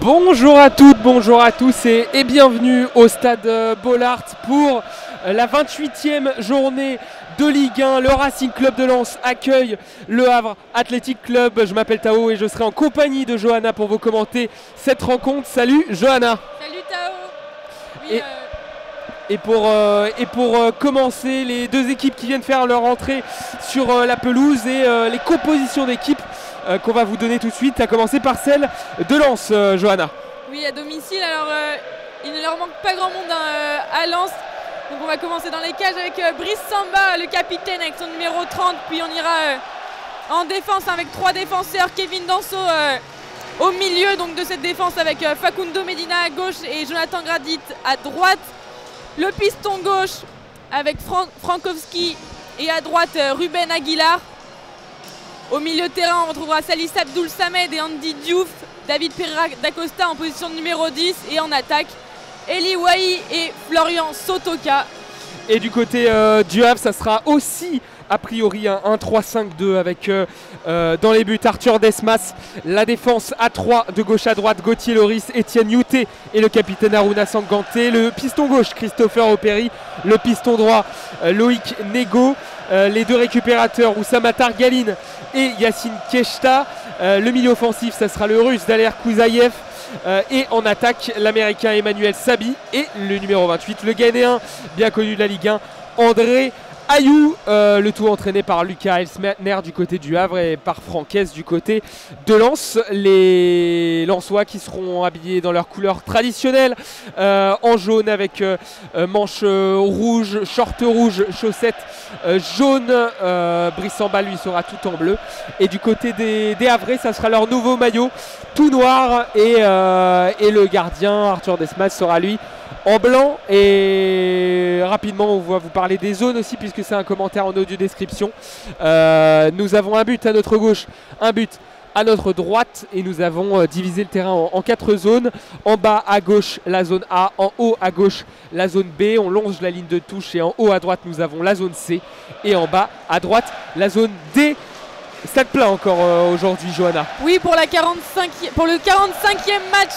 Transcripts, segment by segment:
Bonjour à toutes, bonjour à tous et bienvenue au stade Bollaert pour la 28e journée de Ligue 1. Le Racing Club de Lens accueille le Havre Athletic Club. Je m'appelle Tao et je serai en compagnie de Johanna pour vous commenter cette rencontre. Salut Johanna. Salut Tao. Oui, Et pour commencer, les deux équipes qui viennent faire leur entrée sur la pelouse et les compositions d'équipe qu'on va vous donner tout de suite, à commencer par celle de Lens, Johanna. Oui, à domicile, alors il ne leur manque pas grand monde à Lens. Donc on va commencer dans les cages avec Brice Samba, le capitaine avec son numéro 30. Puis on ira en défense avec trois défenseurs, Kevin Danso au milieu donc de cette défense avec Facundo Medina à gauche et Jonathan Gradit à droite. Le piston gauche avec Frankowski et à droite Ruben Aguilar. Au milieu de terrain, on retrouvera Salis Abdoul Samed et Andy Diouf, David Pereira d'Acosta en position de numéro 10 et en attaque, Eli Wahi et Florian Sotoka. Et du côté du Havre, ça sera aussi a priori un 1-3-5-2 avec dans les buts Arthur Desmas, la défense à 3 de gauche à droite, Gauthier Loris, Étienne Youté et le capitaine Aruna Sanganté, le piston gauche Christopher Operi, le piston droit Loïc Nego, les deux récupérateurs Oussama Targaline et Yacine Keshta, le milieu offensif ça sera le russe Daler Kouzaïev, et en attaque l'américain Emmanuel Sabi et le numéro 28, le Ghanéen bien connu de la Ligue 1, André Ayou, le tout entraîné par Lucas Elsner du côté du Havre et par Francaise du côté de Lens. Les Lensois qui seront habillés dans leur couleur traditionnelle, en jaune avec manches rouges, short rouge, chaussettes jaunes. Brice Samba lui sera tout en bleu. Et du côté des Havrais, ça sera leur nouveau maillot tout noir et le gardien Arthur Desmas sera lui en blanc. Et rapidement on va vous parler des zones aussi puisque c'est un commentaire en audio description. Nous avons un but à notre gauche, un but à notre droite et nous avons divisé le terrain en 4 zones. En bas à gauche la zone A, en haut à gauche la zone B, on longe la ligne de touche et en haut à droite nous avons la zone C et en bas à droite la zone D. Stade plein encore aujourd'hui, Johanna. Oui, pour le 45e match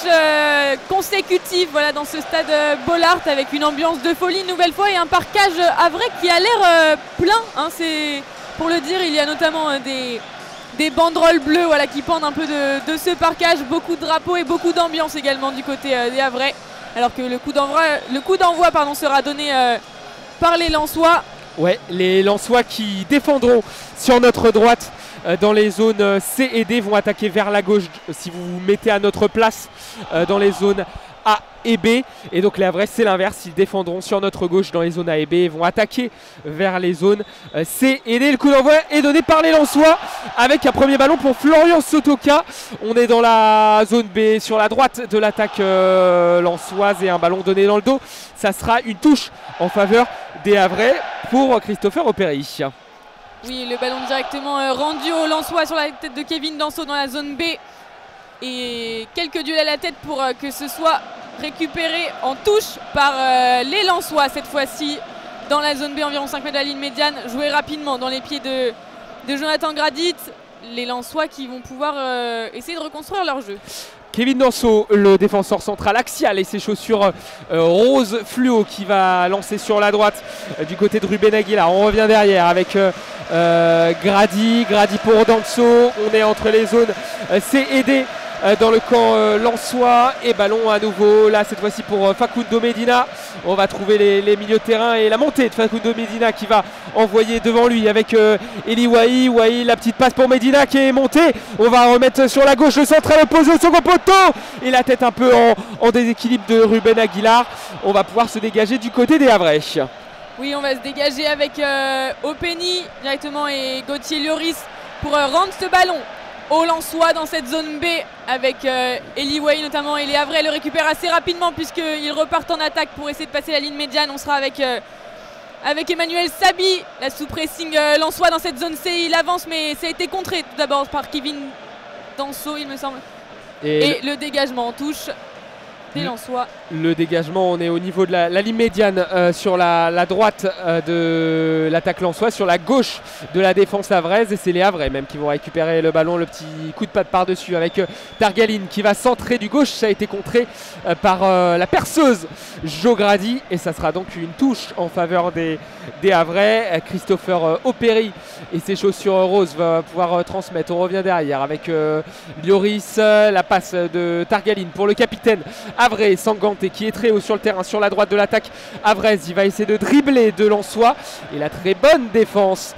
consécutif voilà, dans ce stade Bollaert avec une ambiance de folie une nouvelle fois et un parquage havrais qui a l'air plein. Hein, c'est pour le dire, il y a notamment des banderoles bleues voilà, qui pendent un peu de ce parquage, beaucoup de drapeaux et beaucoup d'ambiance également du côté des Havrais. Alors que le coup d'envoi sera donné par les Lensois. Ouais, les Lensois qui défendront sur notre droite dans les zones C et D, vont attaquer vers la gauche si vous vous mettez à notre place dans les zones A et B. Et donc les Havrais c'est l'inverse, ils défendront sur notre gauche dans les zones A et B et vont attaquer vers les zones C et D. Le coup d'envoi est donné par les Lensois avec un premier ballon pour Florian Sotoka. On est dans la zone B sur la droite de l'attaque lensoise et un ballon donné dans le dos. Ça sera une touche en faveur des Havrais pour Christopher Operi. Oui, le ballon directement rendu au Lensois sur la tête de Kevin Danso dans la zone B. Et quelques duels à la tête pour que ce soit récupéré en touche par les Lensois cette fois-ci. Dans la zone B, environ 5 mètres de la ligne médiane, joué rapidement dans les pieds de Jonathan Gradit. Les Lensois qui vont pouvoir essayer de reconstruire leur jeu. Kevin Danso, le défenseur central axial et ses chaussures rose fluo qui va lancer sur la droite du côté de Ruben Aguilar. On revient derrière avec Grady pour Danso. On est entre les zones C et D dans le camp lensois et ballon à nouveau là cette fois-ci pour Facundo Medina. On va trouver les milieux de terrain et la montée de Facundo Medina qui va envoyer devant lui avec Eli Wahi, la petite passe pour Medina qui est montée. On va remettre sur la gauche le central opposé au second poteau et la tête un peu en déséquilibre de Ruben Aguilar. On va pouvoir se dégager du côté des Havrais. Oui, on va se dégager avec Openi directement et Gauthier Loris pour rendre ce ballon aux Lensois dans cette zone B avec Eli Wahi notamment, et les Havrais le récupèrent assez rapidement puisqu'ils repartent en attaque pour essayer de passer la ligne médiane. On sera avec Emmanuel Sabi, la sous-pressing Lensois dans cette zone C. Il avance mais ça a été contré tout d'abord par Kevin Danso il me semble. Et le dégagement en touche. des Lensois. Le dégagement, on est au niveau de la ligne médiane sur la droite de l'attaque lensois, sur la gauche de la défense havraise, et c'est les Havrais même qui vont récupérer le ballon, le petit coup de patte par-dessus avec Targaline qui va centrer du gauche. Ça a été contré par la perceuse Jo Grady, et ça sera donc une touche en faveur des Havrais. Christopher Opéry et ses chaussures roses va pouvoir transmettre. On revient derrière avec Lloris, la passe de Targaline pour le capitaine Havrais, Sanganté qui est très haut sur le terrain, sur la droite de l'attaque havraise. Il va essayer de dribbler de Lensois, et la très bonne défense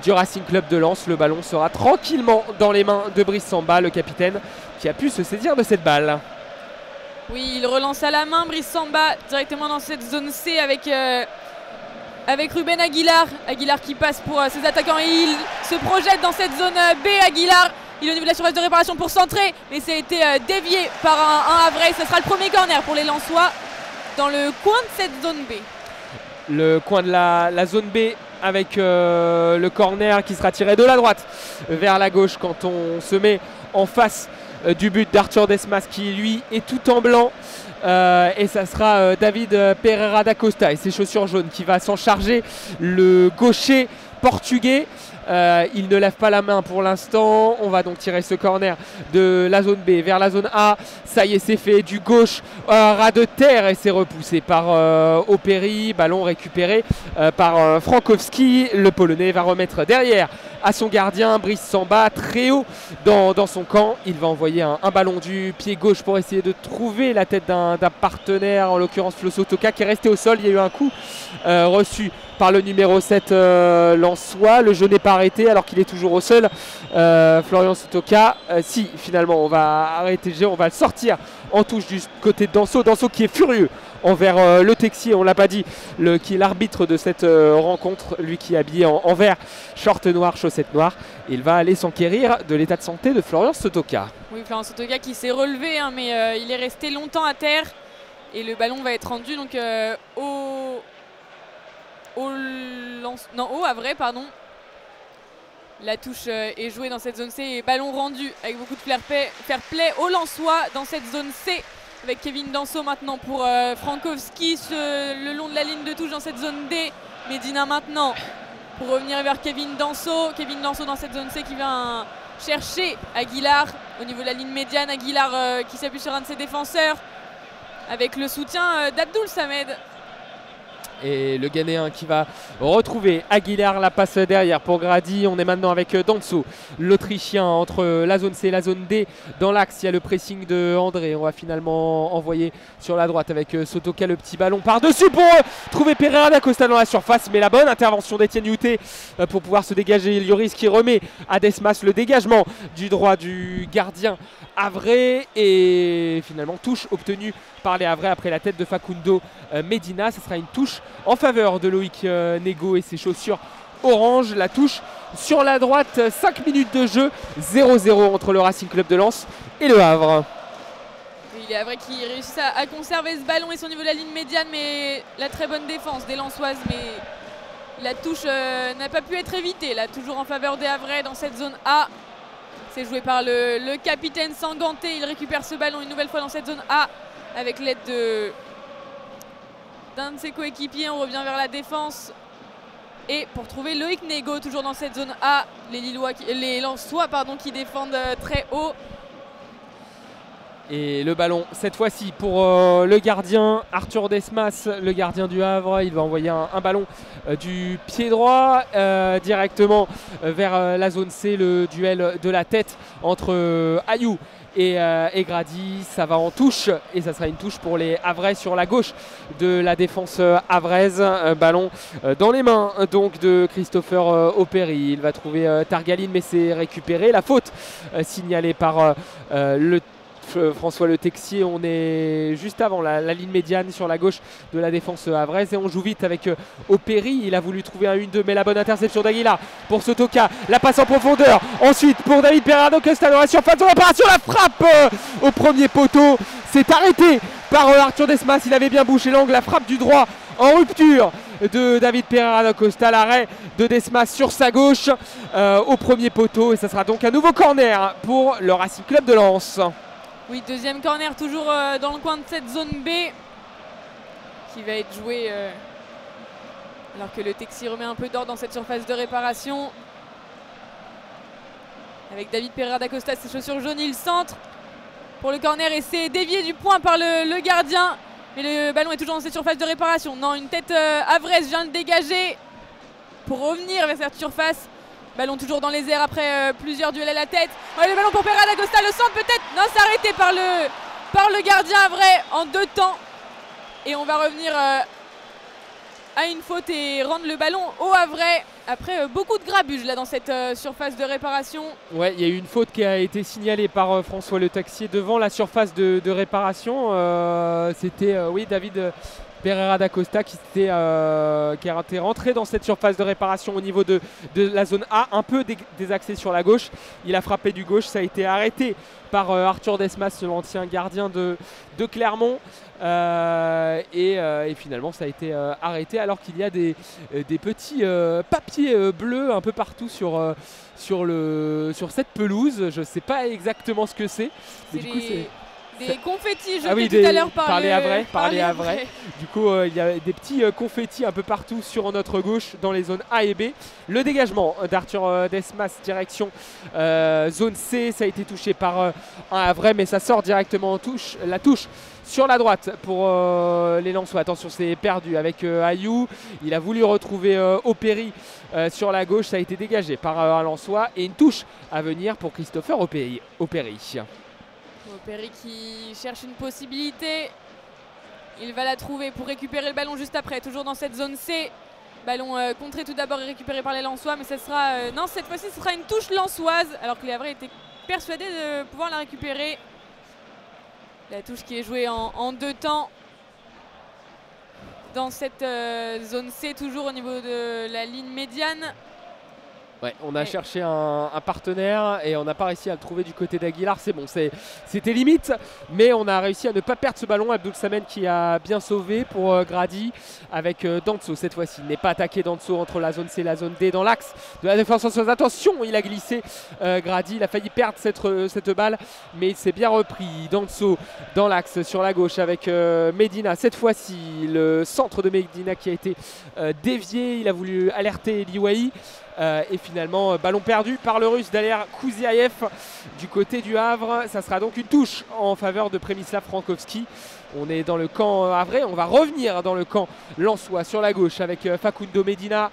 du Racing Club de Lens. Le ballon sera tranquillement dans les mains de Brice Samba, le capitaine, qui a pu se saisir de cette balle. Oui, il relance à la main Brice Samba directement dans cette zone C avec Ruben Aguilar. Aguilar qui passe pour ses attaquants, et il se projette dans cette zone B. Aguilar, il est au niveau de la surface de réparation pour centrer, mais ça a été dévié par un Havrais. Ce sera le premier corner pour les Lensois dans le coin de cette zone B. Le coin de la zone B avec le corner qui sera tiré de la droite vers la gauche quand on se met en face du but d'Arthur Desmas qui lui est tout en blanc. Et ça sera David Pereira da Costa et ses chaussures jaunes qui va s'en charger, le gaucher portugais. Il ne lève pas la main pour l'instant. On va donc tirer ce corner de la zone B vers la zone A. Ça y est, c'est fait du gauche, ras de terre, et c'est repoussé par Opéry. Ballon récupéré par Frankowski. Le Polonais va remettre derrière à son gardien Brice Samba, très haut dans son camp. Il va envoyer un ballon du pied gauche pour essayer de trouver la tête d'un partenaire, en l'occurrence Flo Sotoka, qui est resté au sol. Il y a eu un coup reçu par le numéro 7 Lensois. Le jeu n'est pas arrêté alors qu'il est toujours au sol. Florian Sotoka, si finalement on va arrêter le jeu, on va le sortir en touche du côté de Danso. Danso qui est furieux envers le Texier, on l'a pas dit, qui est l'arbitre de cette rencontre, lui qui est habillé en vert, short noir, chaussettes noires. Il va aller s'enquérir de l'état de santé de Florian Sotoka. Oui, Florian Sotoka qui s'est relevé, mais il est resté longtemps à terre, et le ballon va être rendu donc au Havrais, pardon. La touche est jouée dans cette zone C, et ballon rendu avec beaucoup de fair play au Lensois dans cette zone C, avec Kevin Danso maintenant pour Frankowski le long de la ligne de touche dans cette zone D. Medina maintenant pour revenir vers Kevin Danso. Kevin Danso dans cette zone C qui vient chercher Aguilar au niveau de la ligne médiane. Aguilar qui s'appuie sur un de ses défenseurs avec le soutien d'Abdoul Samed. Et le Ghanéen qui va retrouver Aguilar, la passe derrière pour Grady. On est maintenant avec Danso, l'Autrichien, entre la zone C et la zone D. Dans l'axe, il y a le pressing de André. On va finalement envoyer sur la droite avec Sotoka, le petit ballon par-dessus pour trouver Pereira da Costa dans la surface. Mais la bonne intervention d'Etienne Youté pour pouvoir se dégager. Lloris qui remet à Desmas le dégagement du droit du gardien Havrais. Et finalement, touche obtenue par les Havrais après la tête de Facundo Medina. Ce sera une touche en faveur de Loïc Nego et ses chaussures orange. La touche sur la droite, 5 minutes de jeu, 0-0 entre le Racing Club de Lens et le Havre. Oui, les Havrais qui réussissent à conserver ce ballon et son niveau de la ligne médiane, mais la très bonne défense des Lensoises, mais la touche n'a pas pu être évitée. Là, toujours en faveur des Havrais dans cette zone A. C'est joué par le capitaine Sanganté. Il récupère ce ballon une nouvelle fois dans cette zone A avec l'aide d'un de ses coéquipiers. On revient vers la défense et pour trouver Loïc Nego toujours dans cette zone A. Les Lensois qui défendent très haut. Et le ballon cette fois-ci pour le gardien Arthur Desmas, le gardien du Havre. Il va envoyer un ballon du pied droit directement vers la zone C. Le duel de la tête entre Ayou et Grady, ça va en touche et ça sera une touche pour les Havrais sur la gauche de la défense havraise. Ballon dans les mains donc de Christopher Opéry. Il va trouver Targaline, mais c'est récupéré. La faute signalée par François Le Texier. On est juste avant la ligne médiane sur la gauche de la défense havraise et on joue vite avec Opéry. Il a voulu trouver un 1-2, mais la bonne interception d'Aguilar pour Sotoka, la passe en profondeur ensuite pour David Pereira da Costa dans la surface de réparation. La frappe au premier poteau, c'est arrêté par Arthur Desmas. Il avait bien bouché l'angle, la frappe du droit en rupture de David Pereira da Costa. L'arrêt de Desmas sur sa gauche au premier poteau, et ça sera donc un nouveau corner pour le Racing Club de Lens. Oui, deuxième corner toujours dans le coin de cette zone B qui va être joué alors que le Texi remet un peu d'ordre dans cette surface de réparation. Avec David Pereira da Costa, ses chaussures jaunes, il centre pour le corner et c'est dévié du point par le gardien. Mais le ballon est toujours dans cette surface de réparation. Non, une tête Avresse vient de dégager pour revenir vers cette surface. Ballon toujours dans les airs après plusieurs duels à la tête. Ouais, le ballon pour Pereira da Costa, le centre peut-être. Non, c'est arrêté par le gardien Avray en 2 temps. Et on va revenir à une faute et rendre le ballon au Avray. Après beaucoup de grabuge là dans cette surface de réparation. Ouais, il y a eu une faute qui a été signalée par François Le Taxier devant la surface de réparation. C'était oui, David Pereira da Costa qui était rentré dans cette surface de réparation au niveau de la zone A, un peu désaxé sur la gauche. Il a frappé du gauche, ça a été arrêté par Arthur Desmas, l'ancien gardien de Clermont. Et finalement ça a été arrêté alors qu'il y a des petits papiers bleus un peu partout sur cette pelouse. Je ne sais pas exactement ce que c'est. Des confettis jetés tout à l'heure par les Avray. Du coup, il y a des petits confettis un peu partout sur notre gauche dans les zones A et B. Le dégagement d'Arthur Desmas direction zone C, ça a été touché par un Avray, mais ça sort directement en touche. La touche sur la droite pour les Lensois. Attention, c'est perdu avec Ayou. Il a voulu retrouver Opéry sur la gauche. Ça a été dégagé par un Lensois. Et une touche à venir pour Christopher Opéry. Opéry qui cherche une possibilité. Il va la trouver pour récupérer le ballon juste après. Toujours dans cette zone C. Ballon contré tout d'abord et récupéré par les Lensois. Mais ça sera, non, cette fois-ci, ce sera une touche lensoise. Alors que les Avray étaient persuadés de pouvoir la récupérer. La touche qui est jouée en 2 temps. Dans cette zone C, toujours au niveau de la ligne médiane. Ouais, on a cherché un partenaire et on n'a pas réussi à le trouver du côté d'Aguilar. C'est bon, c'était limite, mais on a réussi à ne pas perdre ce ballon. Abdoul Samen qui a bien sauvé pour Grady avec Danso cette fois-ci. Il n'est pas attaqué Danso entre la zone C et la zone D dans l'axe de la défense française. Attention, il a glissé Grady, il a failli perdre cette balle, mais il s'est bien repris. Danso dans l'axe sur la gauche avec Medina. Cette fois-ci, le centre de Medina qui a été dévié. Il a voulu alerter Liwaï. Et finalement ballon perdu par le russe Daler Kouziaev du côté du Havre. Ça sera donc une touche en faveur de Przemysław Frankowski. On est dans le camp Havrais, on va revenir dans le camp lensois sur la gauche avec Facundo Medina,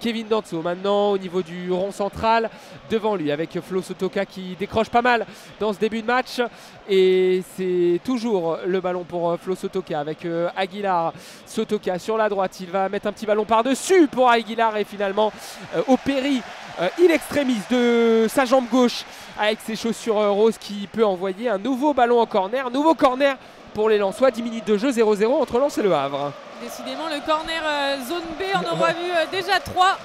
Kevin Danso maintenant au niveau du rond central, devant lui avec Flo Sotoka qui décroche pas mal dans ce début de match. Et c'est toujours le ballon pour Flo Sotoka avec Aguilar. Sotoka sur la droite, il va mettre un petit ballon par-dessus pour Aguilar et finalement Opéry in extremis de sa jambe gauche avec ses chaussures roses qui peut envoyer un nouveau ballon en corner. Nouveau corner pour les Lensois, 10 minutes de jeu, 0-0 entre Lens et Le Havre. Décidément le corner zone B, on en aura vu déjà 3.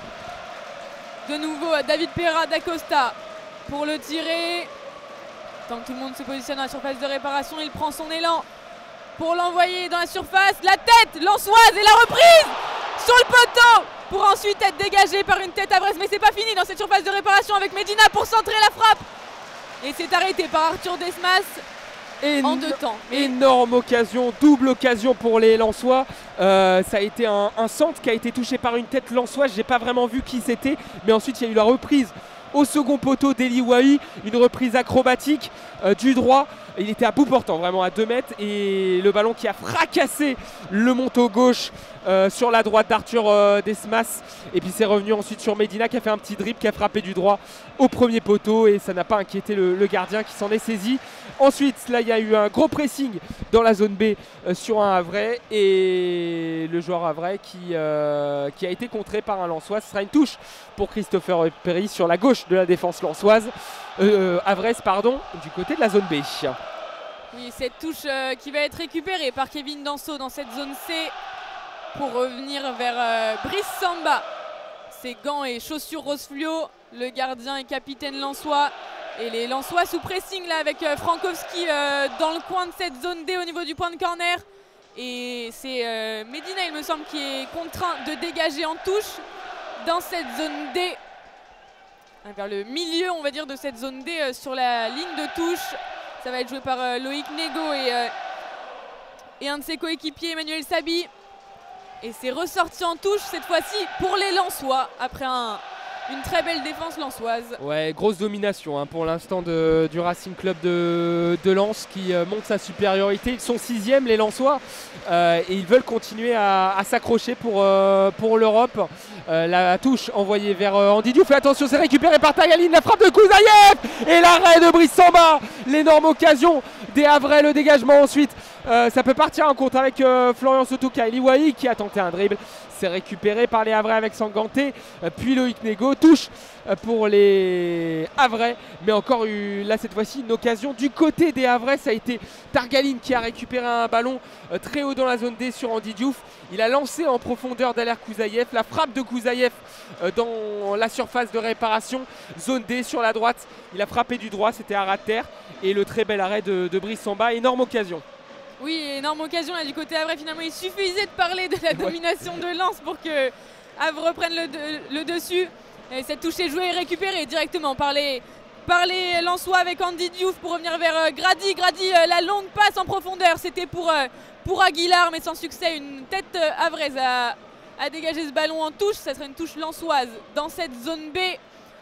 De nouveau David Pereira da Costa pour le tirer. Tant que tout le monde se positionne dans la surface de réparation, il prend son élan pour l'envoyer dans la surface. La tête lensoise et la reprise sur le poteau pour ensuite être dégagé par une tête Avresse. Mais c'est pas fini dans cette surface de réparation avec Medina pour centrer la frappe. Et c'est arrêté par Arthur Desmas. En 2 temps. Énorme occasion, double occasion pour les Lensois. Ça a été un centre qui a été touché par une tête lensoise. J'ai pas vraiment vu qui c'était, mais ensuite il y a eu la reprise au second poteau d'Eli Wahi, une reprise acrobatique du droit. Il était à bout portant, vraiment à 2 mètres, et le ballon qui a fracassé le monteau gauche sur la droite d'Arthur Desmas. Et puis c'est revenu ensuite sur Medina qui a fait un petit dribble, qui a frappé du droit au premier poteau, et ça n'a pas inquiété le gardien qui s'en est saisi. Ensuite, là, il y a eu un gros pressing dans la zone B sur un Havrais, et le joueur Havrais qui a été contré par un Lensois. Ce sera une touche pour Christopher Opéry sur la gauche de la défense lensoise. Avresse, pardon, du côté de la zone B. Oui, cette touche qui va être récupérée par Kevin Danso dans cette zone C pour revenir vers Brice Samba. Ses gants et chaussures rose fluo, le gardien et capitaine lensois. Et les Lensois sous pressing là avec Frankowski dans le coin de cette zone D au niveau du point de corner. Et c'est Medina, il me semble, qui est contraint de dégager en touche dans cette zone D. Vers le milieu, on va dire, de cette zone D sur la ligne de touche. Ça va être joué par Loïc Nego et un de ses coéquipiers, Emmanuel Sabi. Et c'est ressorti en touche cette fois-ci pour les Lensois après une très belle défense lensoise. Ouais, grosse domination hein, pour l'instant du Racing Club de Lens qui montre sa supériorité. Ils sont 6e les Lensois et ils veulent continuer à s'accrocher pour l'Europe. La touche envoyée vers Andy Diouf. Et attention, c'est récupéré par Tagaline. La frappe de Kouzaïev et l'arrêt de Brice Samba. L'énorme occasion des Havrais, le dégagement ensuite. Ça peut partir en contre avec Florian Sotoka. Eliwahi qui a tenté un dribble. C'est récupéré par les Havrais avec Sanganté. Puis Loïc Nego touche pour les Havrais. Mais encore là cette fois-ci une occasion du côté des Havrais. Ça a été Targaline qui a récupéré un ballon très haut dans la zone D sur Andy Diouf. Il a lancé en profondeur Daler Kouzaïev. La frappe de Kouzaïev dans la surface de réparation. Zone D sur la droite. Il a frappé du droit, c'était à ras de terre. Et le très bel arrêt de Brice Samba. Énorme occasion. Oui, énorme occasion là du côté Havre. Finalement, il suffisait de parler de la domination de Lens pour que Havre reprenne le dessus. Et cette touche est jouée et récupérée directement par les Lensois avec Andy Diouf pour revenir vers Grady. Grady, la longue passe en profondeur, c'était pour Aguilar, mais sans succès. Une tête havraise a dégagé ce ballon en touche. Ça serait une touche lensoise dans cette zone B.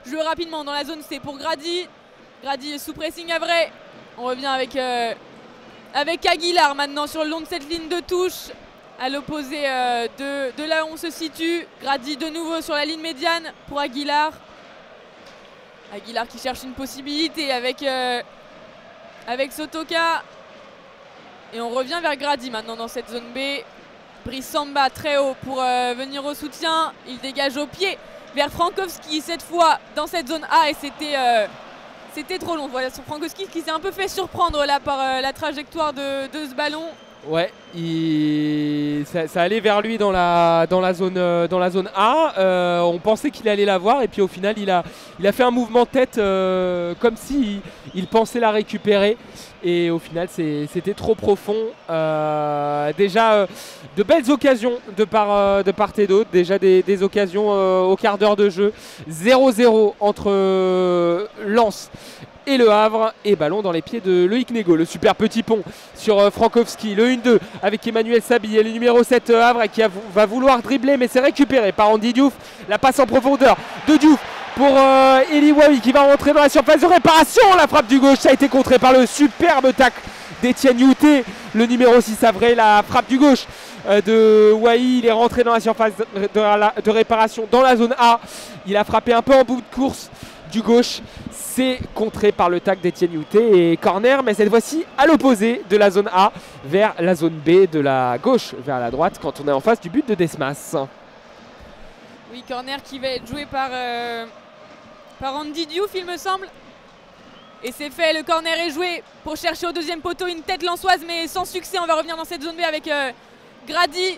Joué rapidement dans la zone C pour Grady. Grady est sous pressing havrais. On revient avec Aguilar maintenant sur le long de cette ligne de touche à l'opposé de là où on se situe. Grady de nouveau sur la ligne médiane pour Aguilar. Aguilar qui cherche une possibilité avec Sotoka. Et on revient vers Grady maintenant dans cette zone B. Brice Samba très haut pour venir au soutien. Il dégage au pied vers Frankowski cette fois dans cette zone A et c'était trop long. Voilà, sur Frankowski qui s'est un peu fait surprendre là par la trajectoire de ce ballon. Ouais, ça allait vers lui dans la zone A. On pensait qu'il allait la voir et puis au final il a fait un mouvement de tête comme si il pensait la récupérer. Et au final c'était trop profond. Déjà de belles occasions de part et d'autre. Déjà des occasions au quart d'heure de jeu. 0-0 entre Lens et le Havre, et ballon dans les pieds de Loïc Nego. Le super petit pont sur Frankowski, le 1-2 avec Emmanuel Sabi et le numéro 7 Havre qui va vouloir dribbler, mais c'est récupéré par Andy Diouf. La passe en profondeur de Diouf pour Eliwahi qui va rentrer dans la surface de réparation. La frappe du gauche, ça a été contré par le superbe tacle d'Etienne Youté, le numéro 6 Havrais. La frappe du gauche de Wahi, il est rentré dans la surface de réparation dans la zone A. Il a frappé un peu en bout de course du gauche. C'est contré par le tacle d'Etienne Youté et corner, mais cette fois-ci à l'opposé de la zone A vers la zone B, de la gauche vers la droite quand on est en face du but de Desmas. Oui, corner qui va être joué par Andy Diouf il me semble. Et c'est fait, le corner est joué pour chercher au deuxième poteau une tête lensoise mais sans succès. On va revenir dans cette zone B avec Grady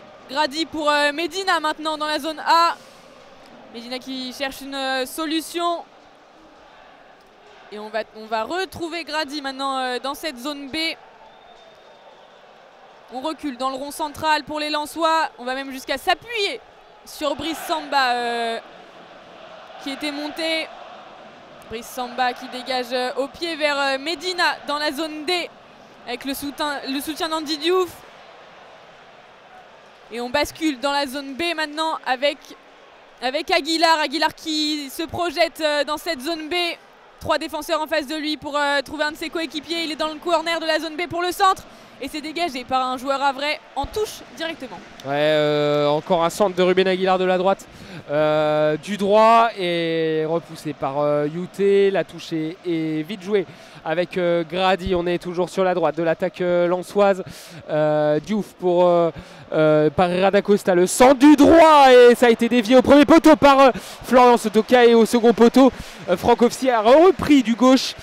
pour Medina maintenant dans la zone A. Medina qui cherche une solution. Et on va retrouver Grady maintenant dans cette zone B. On recule dans le rond central pour les Lensois. On va même jusqu'à s'appuyer sur Brice Samba qui était monté. Brice Samba qui dégage au pied vers Medina dans la zone D avec le soutien d'Andy Diouf. Et on bascule dans la zone B maintenant avec Aguilar. Aguilar qui se projette dans cette zone B. 3 défenseurs en face de lui pour trouver un de ses coéquipiers. Il est dans le corner de la zone B pour le centre. Et c'est dégagé par un joueur havrais en touche directement. Ouais, encore un centre de Ruben Aguilar de la droite. Du droit et repoussé par Youté. La touche est vite jouée avec Grady. On est toujours sur la droite de l'attaque lensoise. Diouf pour Pereira da Costa. Le centre du droit et ça a été dévié au premier poteau par Florian Sotoka et au second poteau Frankowski a repris du gauche.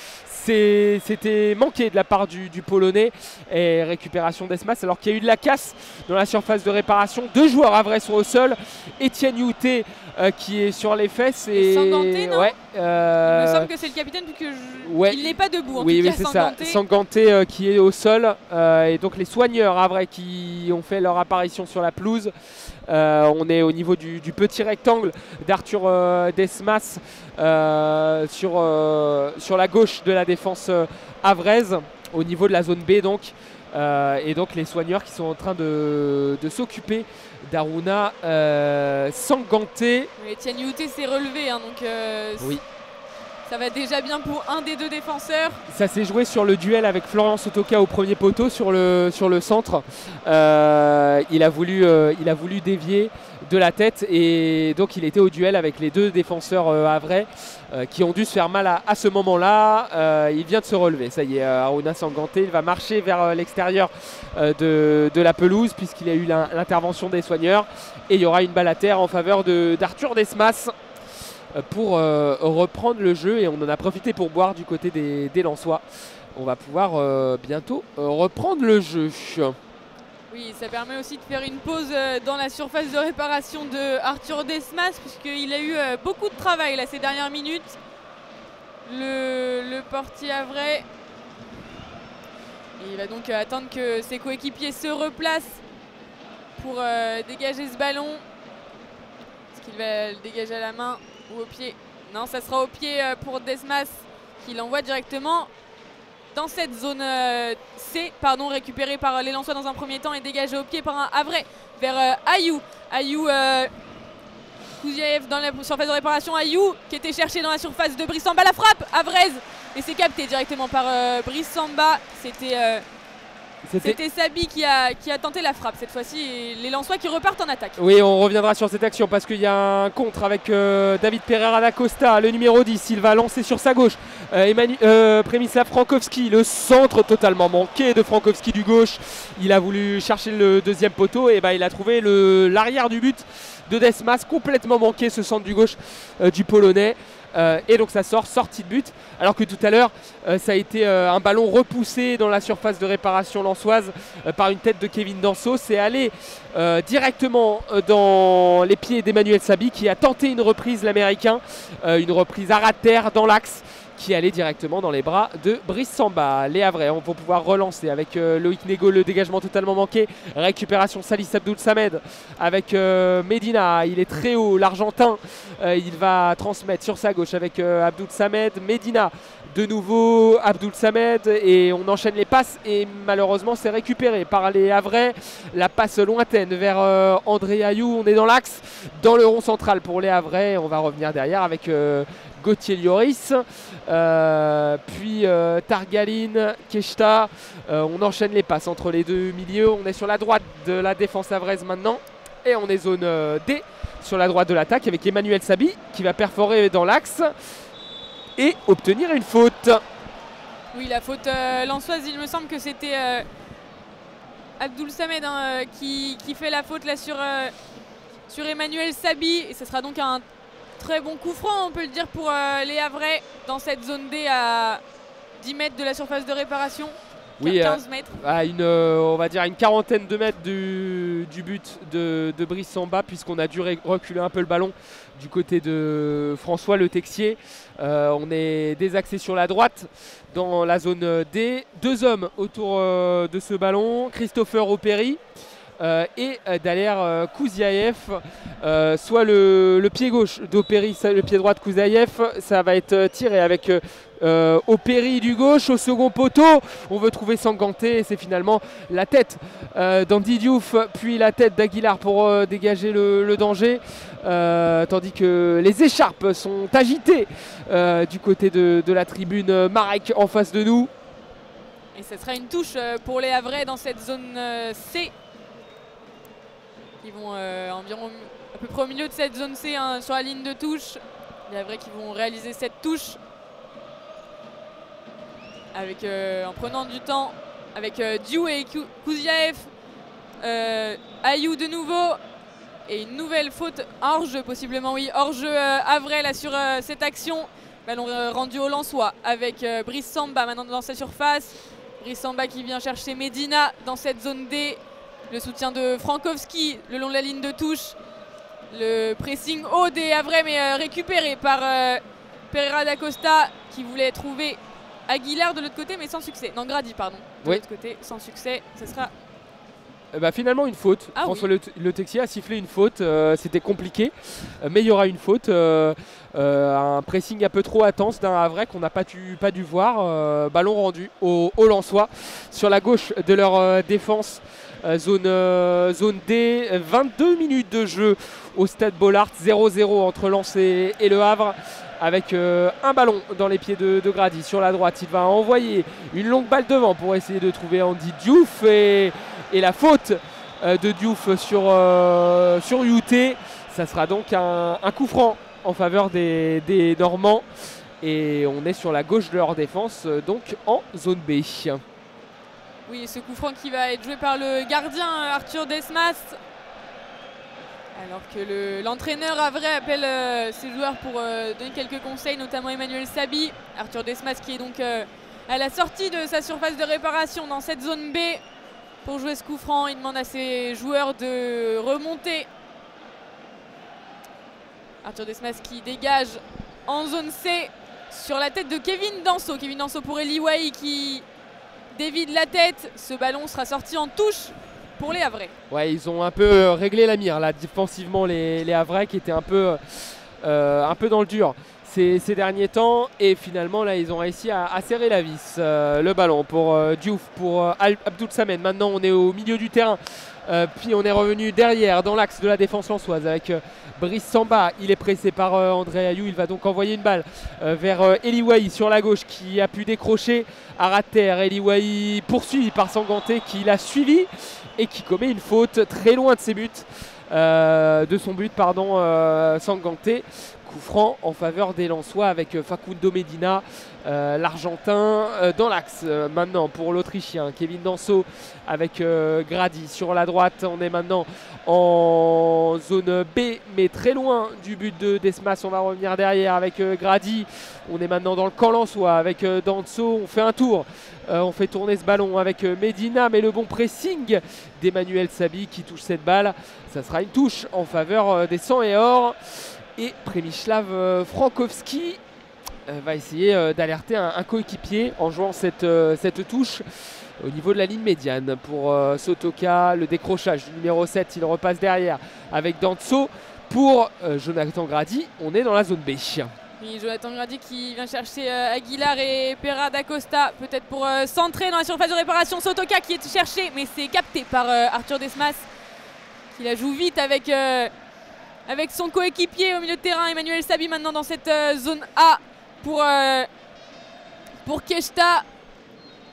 C'était manqué de la part du Polonais. Et récupération d'Esmas alors qu'il y a eu de la casse dans la surface de réparation. 2 joueurs havrais sont au sol. Etienne Youté qui est sur les fesses. Et Sanganté, non ouais, il me semble que c'est le capitaine puisque il n'est pas debout. Oui, c'est ça. Sanganté qui est au sol. Et donc les soigneurs havrais qui ont fait leur apparition sur la pelouse. On est au niveau du petit rectangle d'Arthur Desmas sur la gauche de la défense havraise. au niveau de la zone B donc. Et donc les soigneurs qui sont en train de s'occuper d'Aruna Sanganté. Etienne Youté s'est relevé, hein, donc oui. Ça va déjà bien pour un des deux défenseurs. Ça s'est joué sur le duel avec Florian Sotoka au premier poteau sur le centre. Il a voulu dévier de la tête et donc il était au duel avec les deux défenseurs havrais qui ont dû se faire mal à ce moment-là. Il vient de se relever, ça y est, Aruna Sanganté. Il va marcher vers l'extérieur de la pelouse puisqu'il y a eu l'intervention des soigneurs. Et il y aura une balle à terre en faveur d'Arthur Desmas pour reprendre le jeu, et on en a profité pour boire du côté des Lensois. On va pouvoir bientôt reprendre le jeu. Oui, ça permet aussi de faire une pause dans la surface de réparation de Arthur Desmas, puisqu'il a eu beaucoup de travail là, ces dernières minutes. Le portier havrais. Il va donc attendre que ses coéquipiers se replacent pour dégager ce ballon. Est-ce qu'il va le dégager à la main ou au pied? Non, ça sera au pied pour Desmas, qui l'envoie directement dans cette zone C, récupéré par les Lensois dans un premier temps et dégagé au pied par un havrais vers Ayou. Ayou Kouziaev dans la surface de réparation. Ayou qui était cherché dans la surface de Brice Samba. La frappe Avrez, et c'est capté directement par Brice Samba. C'était Sabi qui a tenté la frappe cette fois-ci, et les Lensois qui repartent en attaque. Oui, on reviendra sur cette action parce qu'il y a un contre avec David Pereira da Costa, le numéro 10. Il va lancer sur sa gauche Przemysław Frankowski, le centre totalement manqué de Frankowski du gauche. Il a voulu chercher le deuxième poteau, et il a trouvé l'arrière du but de Desmas, complètement manqué, ce centre du gauche du Polonais. Et donc ça sortie de but, alors que tout à l'heure ça a été un ballon repoussé dans la surface de réparation lensoise par une tête de Kevin Danso. C'est allé directement dans les pieds d'Emmanuel Sabi, qui a tenté une reprise, l'américain, une reprise à ras de terre dans l'axe, qui allait directement dans les bras de Brice Samba. Les Havrais vont pouvoir relancer avec Loïc Nego, le dégagement totalement manqué. Récupération Salis Abdoul Samed avec Medina. Il est très haut, l'Argentin. Il va transmettre sur sa gauche avec Abdoul Samed. Medina, de nouveau Abdoul Samed, et on enchaîne les passes, et malheureusement c'est récupéré par les Havrais. La passe lointaine vers André Ayou. On est dans l'axe, dans le rond central pour les Havrais. On va revenir derrière avec Gauthier Lloris, puis Targaline, Keshta. On enchaîne les passes entre les deux milieux. On est sur la droite de la défense havraise maintenant, et on est zone D sur la droite de l'attaque avec Emmanuel Sabi qui va perforer dans l'axe et obtenir une faute. Oui, la faute lensoise, il me semble que c'était Abdoul Samed qui fait la faute là sur Emmanuel Sabi, et ce sera donc un très bon coup franc, on peut le dire, pour les Havrais dans cette zone D à 10 mètres de la surface de réparation. Oui, 15 mètres. À on va dire une quarantaine de mètres du but de Brice Samba, puisqu'on a dû reculer un peu le ballon du côté de François Le Texier. On est désaxé sur la droite dans la zone D. Deux hommes autour de ce ballon, Christopher Opéry et derrière Kouziaev, soit le pied gauche d'Opéry, le pied droit de Kouziaev. Ça va être tiré avec Opéry du gauche au second poteau. On veut trouver Sanganté, et c'est finalement la tête d'Andy Diouf puis la tête d'Aguilar pour dégager le danger, tandis que les écharpes sont agitées du côté de la tribune Marek en face de nous. Et ce sera une touche pour les Havrais dans cette zone C. Ils vont environ à peu près au milieu de cette zone C, sur la ligne de touche. Les Havrais qui vont réaliser cette touche avec, en prenant du temps avec Diou et Kouziaev. Ayou de nouveau, et une nouvelle faute hors-jeu possiblement, oui, hors-jeu havrais là sur cette action. Ballon rendu au Lensois avec Brice Samba maintenant dans sa surface. Brice Samba qui vient chercher Medina dans cette zone D. Le soutien de Frankowski le long de la ligne de touche. Le pressing haut des Havrais, mais récupéré par Pereira da Costa, qui voulait trouver Aguilar de l'autre côté, mais sans succès. Non, Grady, pardon. De l'autre côté, sans succès. Ce sera Bah, finalement une faute. Ah François oui. Le Texier a sifflé une faute, c'était compliqué, mais il y aura une faute, un pressing un peu trop intense d'un Havrais qu'on n'a pas dû voir, ballon rendu au Lensois sur la gauche de leur défense, zone D, 22 minutes de jeu au stade Bollaert, 0-0 entre Lens et Le Havre. Avec un ballon dans les pieds de Grady sur la droite, il va envoyer une longue balle devant pour essayer de trouver Andy Diouf et la faute de Diouf sur Youté. Ça sera donc un coup franc en faveur des Normands et on est sur la gauche de leur défense, donc en zone B. Oui, ce coup franc qui va être joué par le gardien Arthur Desmas. Alors que l'entraîneur Havrais appelle ses joueurs pour donner quelques conseils, notamment Emmanuel Sabi. Arthur Desmas qui est donc à la sortie de sa surface de réparation dans cette zone B pour jouer ce coup franc. Il demande à ses joueurs de remonter. Arthur Desmas qui dégage en zone C sur la tête de Kevin Danso. Kevin Danso pour Eli Wahi qui dévide la tête. Ce ballon sera sorti en touche pour les Havrais. Ouais, ils ont un peu réglé la mire là, défensivement les Havrais qui étaient un peu dans le dur ces derniers temps, et finalement là ils ont réussi à serrer la vis. Le ballon pour Diouf, pour Abdoul Samen. Maintenant on est au milieu du terrain, puis on est revenu derrière dans l'axe de la défense lensoise avec Brice Samba. Il est pressé par André Ayou, il va donc envoyer une balle vers Eli Wahi sur la gauche qui a pu décrocher à ras de terre. Eli Wahi poursuivi par Sanganté qui l'a suivi et qui commet une faute très loin de son but, Sanganté. Coup franc en faveur des Lensois avec Facundo Medina, l'Argentin, dans l'axe. Maintenant pour l'Autrichien Kevin Danso avec Grady sur la droite. On est maintenant en zone B, mais très loin du but de Desmas. On va revenir derrière avec Grady. On est maintenant dans le camp lensois avec Danso. On fait un tour. On fait tourner ce ballon avec Medina, mais le bon pressing d'Emmanuel Sabi qui touche cette balle. Ça sera une touche en faveur des 100 et or. Et Przemysław Frankowski va essayer d'alerter un coéquipier en jouant cette touche au niveau de la ligne médiane. Pour Sotoka, le décrochage du numéro 7, il repasse derrière avec Danso. Pour Jonathan Grady, on est dans la zone B. Oui, Jonathan Grady qui vient chercher Aguilar et Pera d'Acosta, peut-être pour centrer dans la surface de réparation. Sotoka qui est cherché, mais c'est capté par Arthur Desmas qui la joue vite avec son coéquipier au milieu de terrain. Emmanuel Sabi maintenant dans cette zone A pour Keshta.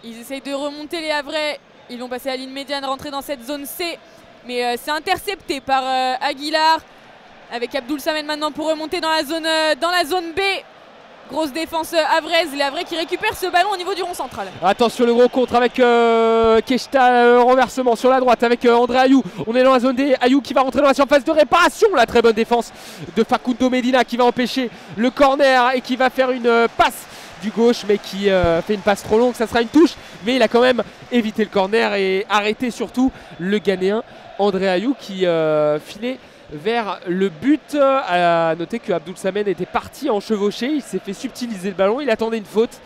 Ils essayent de remonter les Havrais. Ils vont passer à la ligne médiane, rentrer dans cette zone C. Mais c'est intercepté par Aguilar. Avec Abdoul Samen maintenant pour remonter dans la zone B. Grosse défense havraise. Les Havrais qui récupèrent ce ballon au niveau du rond central. Attention le gros contre avec Keshta, renversement sur la droite avec André Ayou. On est dans la zone D. Ayou qui va rentrer dans la surface de réparation. La très bonne défense de Facundo Medina qui va empêcher le corner et qui va faire une passe du gauche, mais qui fait une passe trop longue. Ça sera une touche, mais il a quand même évité le corner et arrêté surtout le Ghanéen André Ayou qui filait vers le but. À noter que Abdoul Samen était parti en chevauché, il s'est fait subtiliser le ballon, il attendait une faute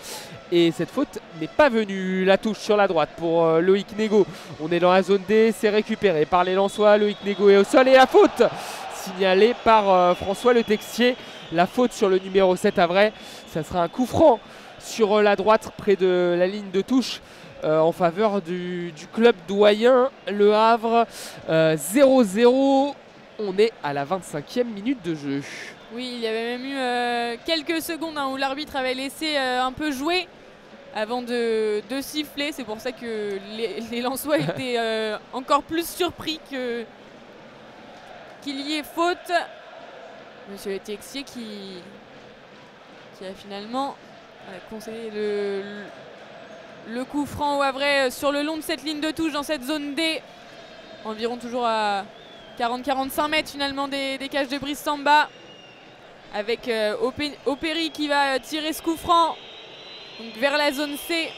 et cette faute n'est pas venue. La touche sur la droite pour Loïc Nego. On est dans la zone D, c'est récupéré par les Lensois. Loïc Nego est au sol et la faute signalée par François Le Texier. La faute sur le numéro 7 Havrais. Ça sera un coup franc sur la droite près de la ligne de touche en faveur du club doyen Le Havre. 0-0. On est à la 25e minute de jeu. Oui, il y avait même eu quelques secondes où l'arbitre avait laissé un peu jouer avant de siffler. C'est pour ça que les Lensois étaient encore plus surpris qu'il y ait faute. Monsieur Le Texier qui a finalement conseillé le coup franc au Havrais sur le long de cette ligne de touche dans cette zone D. Environ toujours à 40-45 mètres finalement des cages de Brice Samba, avec Opéry qui va tirer ce coup franc donc vers la zone C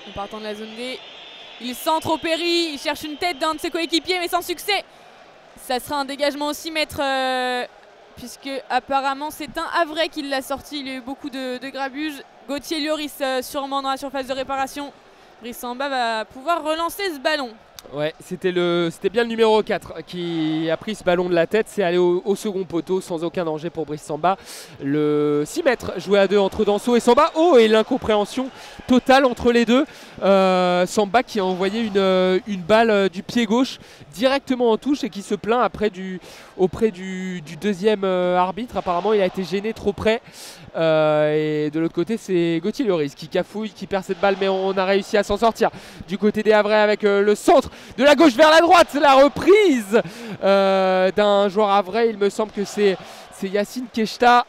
en partant de la zone D. Il centre Opéry, il cherche une tête d'un de ses coéquipiers mais sans succès. Ça sera un dégagement aussi maître puisque apparemment c'est un Havrais qui l'a sorti. Il y a eu beaucoup de grabuge. Gauthier Lloris sûrement dans la surface de réparation. Brice Samba va pouvoir relancer ce ballon. Ouais, c'était bien le numéro 4 qui a pris ce ballon de la tête, c'est allé au second poteau sans aucun danger pour Brice Samba. Le 6 mètres joué à deux entre Danso et Samba. Oh, et l'incompréhension totale entre les deux. Samba qui a envoyé une balle du pied gauche directement en touche et qui se plaint auprès du deuxième arbitre. Apparemment, il a été gêné trop près. Et de l'autre côté, c'est Gauthier Lloris qui cafouille, qui perd cette balle, mais on a réussi à s'en sortir. Du côté des Havrais avec le centre de la gauche vers la droite, la reprise d'un joueur havrais. Il me semble que c'est Yacine Keshta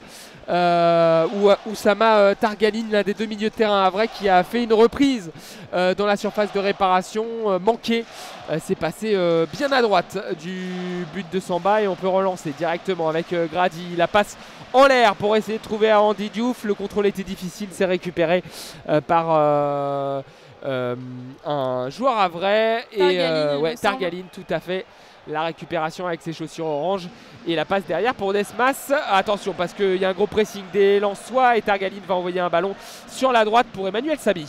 ou Oussama Targaline, l'un des deux milieux de terrain havrais, qui a fait une reprise dans la surface de réparation manquée. C'est passé bien à droite du but de Samba et on peut relancer directement avec Grady. La passe en l'air pour essayer de trouver à Andy Diouf. Le contrôle était difficile, c'est récupéré par un joueur havrais et Targaline, tout à fait. La récupération avec ses chaussures orange et la passe derrière pour Desmas. Attention parce qu'il y a un gros pressing des Lensois et Targaline va envoyer un ballon sur la droite pour Emmanuel Sabi.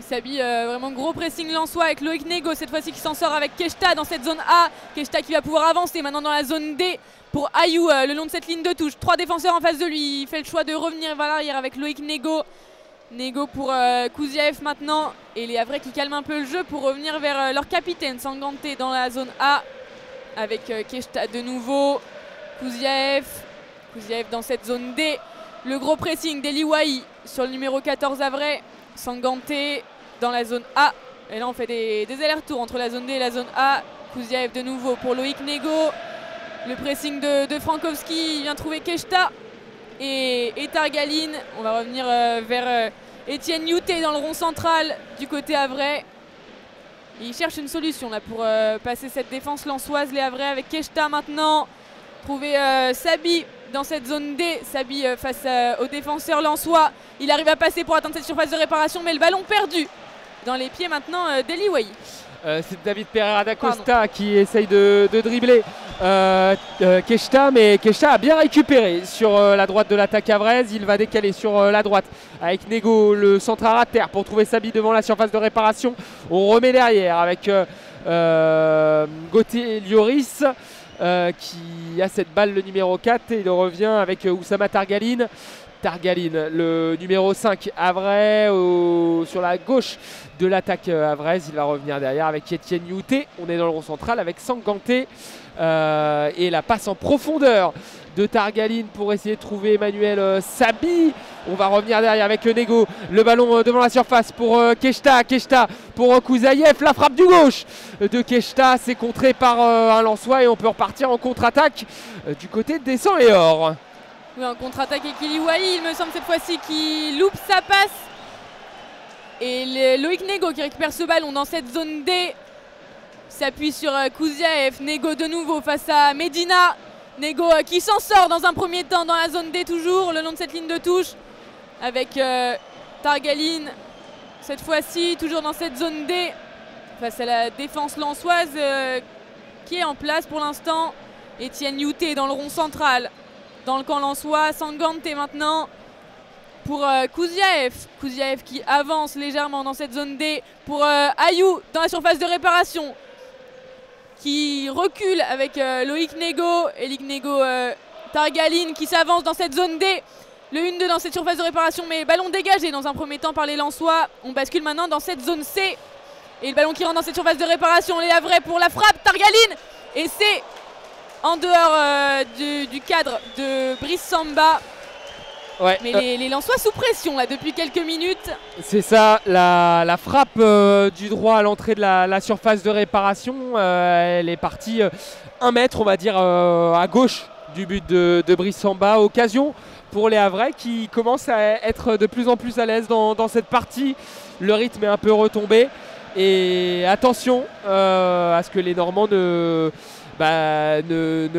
Sabi, vraiment gros pressing Lensois avec Loïc Nego cette fois-ci qui s'en sort avec Keshta dans cette zone A. Keshta qui va pouvoir avancer maintenant dans la zone D pour Ayou le long de cette ligne de touche. 3 défenseurs en face de lui. Il fait le choix de revenir vers l'arrière avec Loïc Nego. Nego pour Kouziev maintenant. Et les Havrais qui calment un peu le jeu pour revenir vers leur capitaine Sanganté dans la zone A. Avec Keshta de nouveau. Kouziev dans cette zone D. Le gros pressing d'Eliwaï sur le numéro 14 Havrais. Sanganté dans la zone A. Et là on fait des allers-retours entre la zone D et la zone A. Kouziev de nouveau pour Loïc Nego. Le pressing de Frankowski, il vient trouver Keshta et Targaline. On va revenir vers Etienne Youté dans le rond central du côté havrais. Il cherche une solution là pour passer cette défense lensoise. Les Havrais avec Keshta maintenant. Trouver Sabi dans cette zone D. Sabi face au défenseur lensois. Il arrive à passer pour atteindre cette surface de réparation, mais le ballon perdu dans les pieds maintenant d'Eliwaï. C'est David Pereira da Costa qui essaye de dribbler Keshta, mais Keshta a bien récupéré sur la droite de l'attaque havraise. Il va décaler sur la droite avec Nego, le centre à terre pour trouver Sabi devant la surface de réparation. On remet derrière avec Gauthier Lloris qui a cette balle, le numéro 4, et il revient avec Oussama Targaline. Targaline, le numéro 5 havrais sur la gauche de l'attaque havraise. Il va revenir derrière avec Etienne Youté. On est dans le rond central avec Sanganté et la passe en profondeur de Targaline pour essayer de trouver Emmanuel Sabi. On va revenir derrière avec Nego. Le ballon devant la surface pour Keshta. Keshta pour Kouzaïev. La frappe du gauche de Keshta. C'est contré par un Lensois et on peut repartir en contre-attaque du côté de Descends et Or. Oui, en contre-attaque avec Eliwaï, il me semble cette fois-ci qu'il loupe sa passe. Et Loïc Nego qui récupère ce ballon dans cette zone D. S'appuie sur Kouziev. Nego de nouveau face à Medina. Nego qui s'en sort dans un premier temps dans la zone D toujours, le long de cette ligne de touche. Avec Targaline, cette fois-ci, toujours dans cette zone D. Face à la défense lensoise qui est en place pour l'instant. Etienne Youté dans le rond central. Dans le camp lensois, Sanganté maintenant pour Kouziev. Kouziev qui avance légèrement dans cette zone D pour Ayou dans la surface de réparation. Qui recule avec Loïc Nego. Et Nego Targaline qui s'avance dans cette zone D. Le 1-2 dans cette surface de réparation, mais ballon dégagé dans un premier temps par les Lensois. On bascule maintenant dans cette zone C. Et le ballon qui rentre dans cette surface de réparation. Les Havrais pour la frappe, Targaline. Et c'est en dehors du cadre de Brice Samba. Ouais, mais les Lensois sous pression là depuis quelques minutes. C'est ça, la frappe du droit à l'entrée de la surface de réparation. Elle est partie 1 mètre, on va dire, à gauche du but de Brice Samba. Occasion pour les Havrais qui commencent à être de plus en plus à l'aise dans cette partie. Le rythme est un peu retombé. Et attention à ce que les Normands ne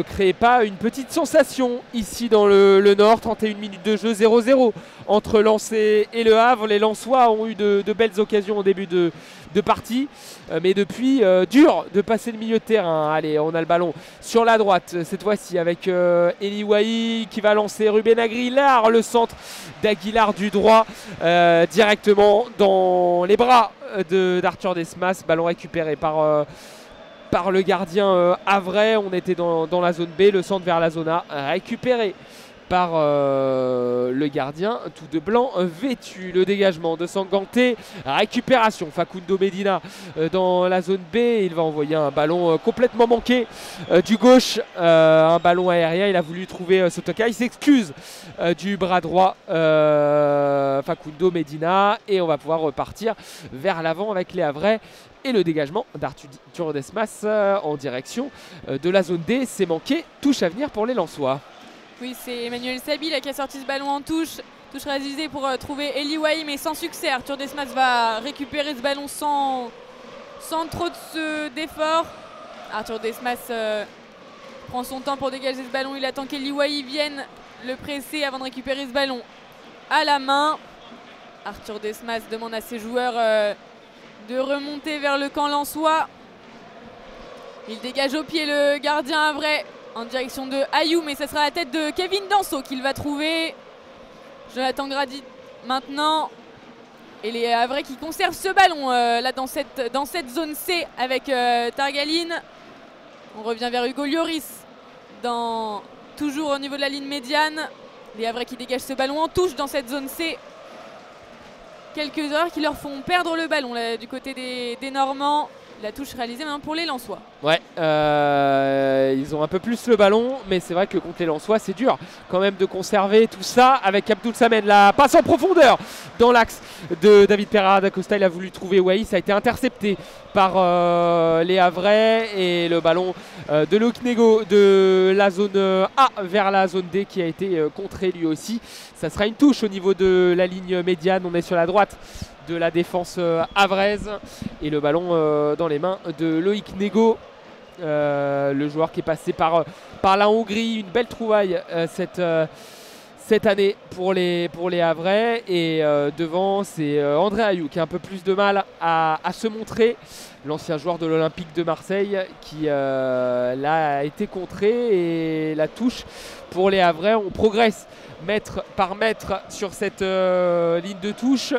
créent pas une petite sensation ici dans le Nord. 31 minutes de jeu, 0-0 entre Lens et Le Havre. Les Lensois ont eu de belles occasions au début de partie, mais depuis dur de passer le milieu de terrain. Allez, on a le ballon sur la droite cette fois-ci avec Eliwaï qui va lancer Ruben Aguilar, le centre d'Aguilar du droit directement dans les bras d'Arthur Desmas. Ballon récupéré par le gardien Havrais. On était dans la zone B, le centre vers la zone A, récupéré par le gardien tout de blanc vêtu. Le dégagement de Sanganté, récupération Facundo Medina dans la zone B. Il va envoyer un ballon complètement manqué du gauche, un ballon aérien. Il a voulu trouver Sotoka, il s'excuse du bras droit Facundo Medina, et on va pouvoir repartir vers l'avant avec les Havrais. Et le dégagement d'Arthur Desmas en direction de la zone D, c'est manqué. Touche à venir pour les Lensois. Oui, c'est Emmanuel Sabi là, qui a sorti ce ballon en touche. Touche réalisée pour trouver Eli Wahi, mais sans succès. Arthur Desmas va récupérer ce ballon sans trop d'effort. Arthur Desmas prend son temps pour dégager ce ballon. Il attend qu'Eli Wahi vienne le presser avant de récupérer ce ballon à la main. Arthur Desmas demande à ses joueurs de remonter vers le camp lensois. Il dégage au pied le gardien Havrais en direction de Ayou, mais ce sera la tête de Kevin Danso qu'il va trouver. Jonathan Grady maintenant. Et les Havrais qui conservent ce ballon là dans cette zone C avec Targaline. On revient vers Hugo Lloris, toujours au niveau de la ligne médiane. Les Havrais qui dégagent ce ballon en touche dans cette zone C. Quelques erreurs qui leur font perdre le ballon là, du côté des Normands. La touche réalisée maintenant pour les Lensois. Ouais, ils ont un peu plus le ballon, mais c'est vrai que contre les Lensois, c'est dur quand même de conserver tout ça avec Abdoul Samen. La passe en profondeur dans l'axe de David Pereira da Costa. Il a voulu trouver Wahi, ça a été intercepté par les Havrais, et le ballon de Loïc Nego de la zone A vers la zone D qui a été contré lui aussi. Ça sera une touche au niveau de la ligne médiane. On est sur la droite de la défense havraise, et le ballon dans les mains de Loïc Nego, le joueur qui est passé par la Hongrie. Une belle trouvaille cette année pour les Havrais, et devant c'est André Ayou qui a un peu plus de mal à se montrer, l'ancien joueur de l'Olympique de Marseille qui là a été contré, et la touche pour les Havrais. On progresse mètre par mètre sur cette ligne de touche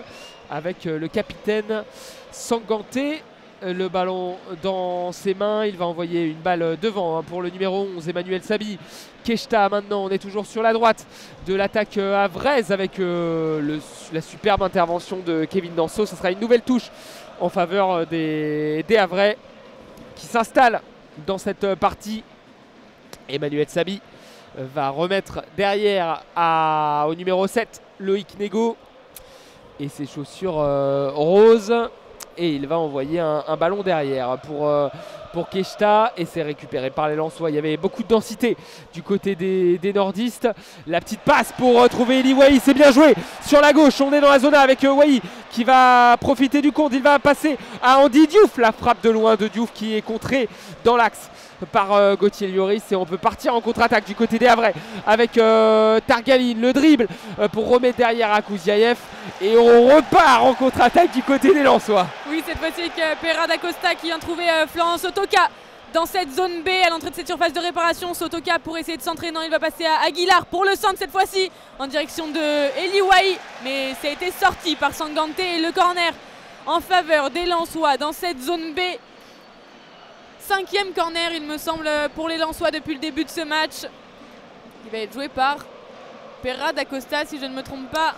avec le capitaine Sanganté. Le ballon dans ses mains, il va envoyer une balle devant pour le numéro 11 Emmanuel Sabi. Keshta maintenant, on est toujours sur la droite de l'attaque havraise avec la superbe intervention de Kevin Danso. Ce sera une nouvelle touche en faveur des Havrais qui s'installent dans cette partie. Emmanuel Sabi va remettre derrière au numéro 7 Loïc Nego et ses chaussures roses, et il va envoyer un ballon derrière pour Keshta, et c'est récupéré par les Lensois. Il y avait beaucoup de densité du côté des nordistes. La petite passe pour trouver Eli Wahi, c'est bien joué sur la gauche. On est dans la zone avec Wahi qui va profiter du compte. Il va passer à Andy Diouf, la frappe de loin de Diouf qui est contrée dans l'axe par Gauthier Lloris, et on peut partir en contre-attaque du côté des Havrais avec Targaline, le dribble pour remettre derrière à Kouziaev, et on repart en contre-attaque du côté des Lensois. Oui, cette fois-ci avec Pereira da Costa qui vient trouver Florent Sotoka dans cette zone B à l'entrée de cette surface de réparation. Sotoka pour essayer de centrer, non, il va passer à Aguilar pour le centre cette fois-ci en direction de Eli Wahi, mais ça a été sorti par Sanganté, et le corner en faveur des Lensois dans cette zone B. 5e corner, il me semble, pour les Lensois depuis le début de ce match. Il va être joué par Pereira da Costa, si je ne me trompe pas.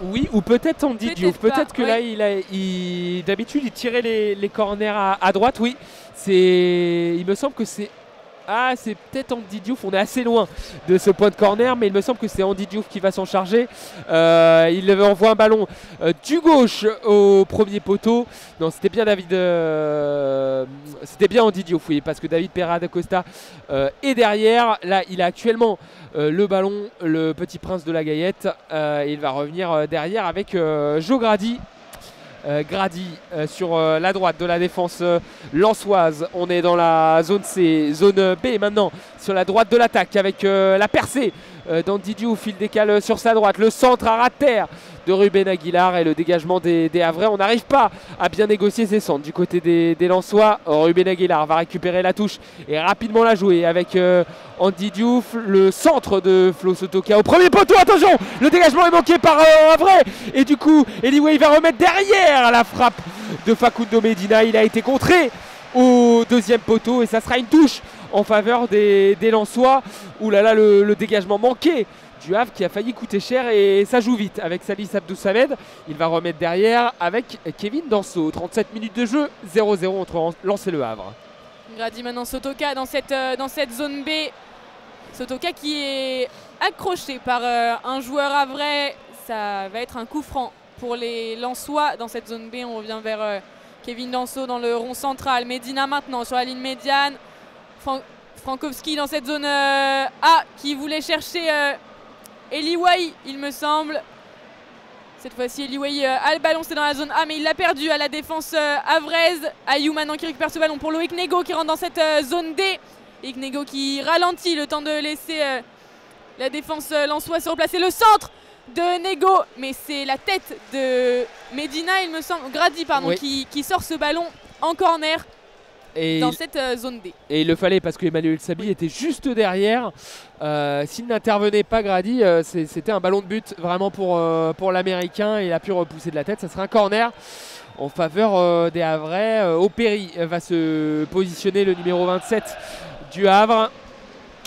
Oui, ou peut-être Andy Diouf. Peut-être que ouais. Là, d'habitude, il tirait les corners à droite. Oui, il me semble que c'est... Ah, c'est peut-être Andy Diouf, on est assez loin de ce point de corner, mais il me semble que c'est Andy Diouf qui va s'en charger. Il envoie un ballon du gauche au premier poteau. Non, c'était bien c'était bien Andy Diouf, oui, parce que David Pereira da Costa est derrière. Là, il a actuellement le ballon, le petit prince de la Gaillette. Il va revenir derrière avec Joe Grady. Grady sur la droite de la défense lensoise. On est dans la zone C, zone B maintenant, sur la droite de l'attaque avec la percée d'Andy Diouf, il décale sur sa droite. Le centre à ras de terre de Ruben Aguilar et le dégagement des Havrais. On n'arrive pas à bien négocier ces centres du côté des Lensois. Ruben Aguilar va récupérer la touche et rapidement la jouer avec Andy Diouf. Le centre de Flo Sotoka au premier poteau. Attention, le dégagement est manqué par Havrais. Et du coup, Eliway va remettre derrière la frappe de Facundo Medina. Il a été contré au deuxième poteau et ça sera une touche en faveur des Lensois. Ouh là là, le dégagement manqué du Havre qui a failli coûter cher et ça joue vite avec Salis Abdou Samed. Il va remettre derrière avec Kevin Danso. 37 minutes de jeu, 0-0 entre Lens et le Havre. Grady maintenant Sotoka dans cette zone B. Sotoka qui est accroché par un joueur havrais. Ça va être un coup franc pour les Lensois dans cette zone B. On revient vers Kevin Danso dans le rond central. Medina maintenant sur la ligne médiane. Frankowski dans cette zone A qui voulait chercher Eliway, il me semble. Cette fois-ci, Eliway a le ballon, c'est dans la zone A, mais il l'a perdu à la défense havraise. Ayou maintenant qui récupère ce ballon pour Loïc Nego qui rentre dans cette zone D. Loïc Nego qui ralentit le temps de laisser la défense lensoise se replacer. Le centre de Nego, mais c'est la tête de Medina, il me semble, Grady, pardon, oui, qui sort ce ballon en corner. Et dans cette zone D. Et il le fallait parce que Emmanuel Sabi était juste derrière. S'il n'intervenait pas, Grady, c'était un ballon de but vraiment pour l'Américain. Il a pu repousser de la tête. Ça sera un corner en faveur des Havrais. Opéry va se positionner, le numéro 27 du Havre,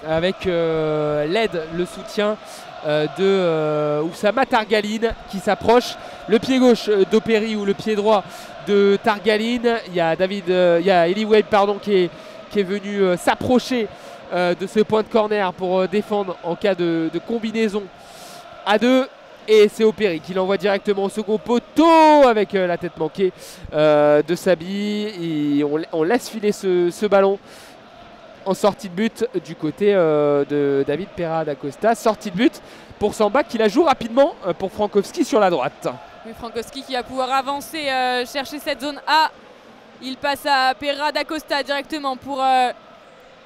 avec l'aide, le soutien de Oussama Targaline qui s'approche. Le pied gauche d'Opéry ou le pied droit de Targaline. Il y a Eliway qui est venu s'approcher de ce point de corner pour défendre en cas de combinaison à deux. Et c'est Opéry qui l'envoie directement au second poteau avec la tête manquée de Sabi. Et on laisse filer ce ballon en sortie de but du côté de David Pereira da Costa. Sortie de but pour Samba qui la joue rapidement pour Frankowski sur la droite. Oui, Frankowski qui va pouvoir avancer, chercher cette zone A. Il passe à Pereira da Costa directement pour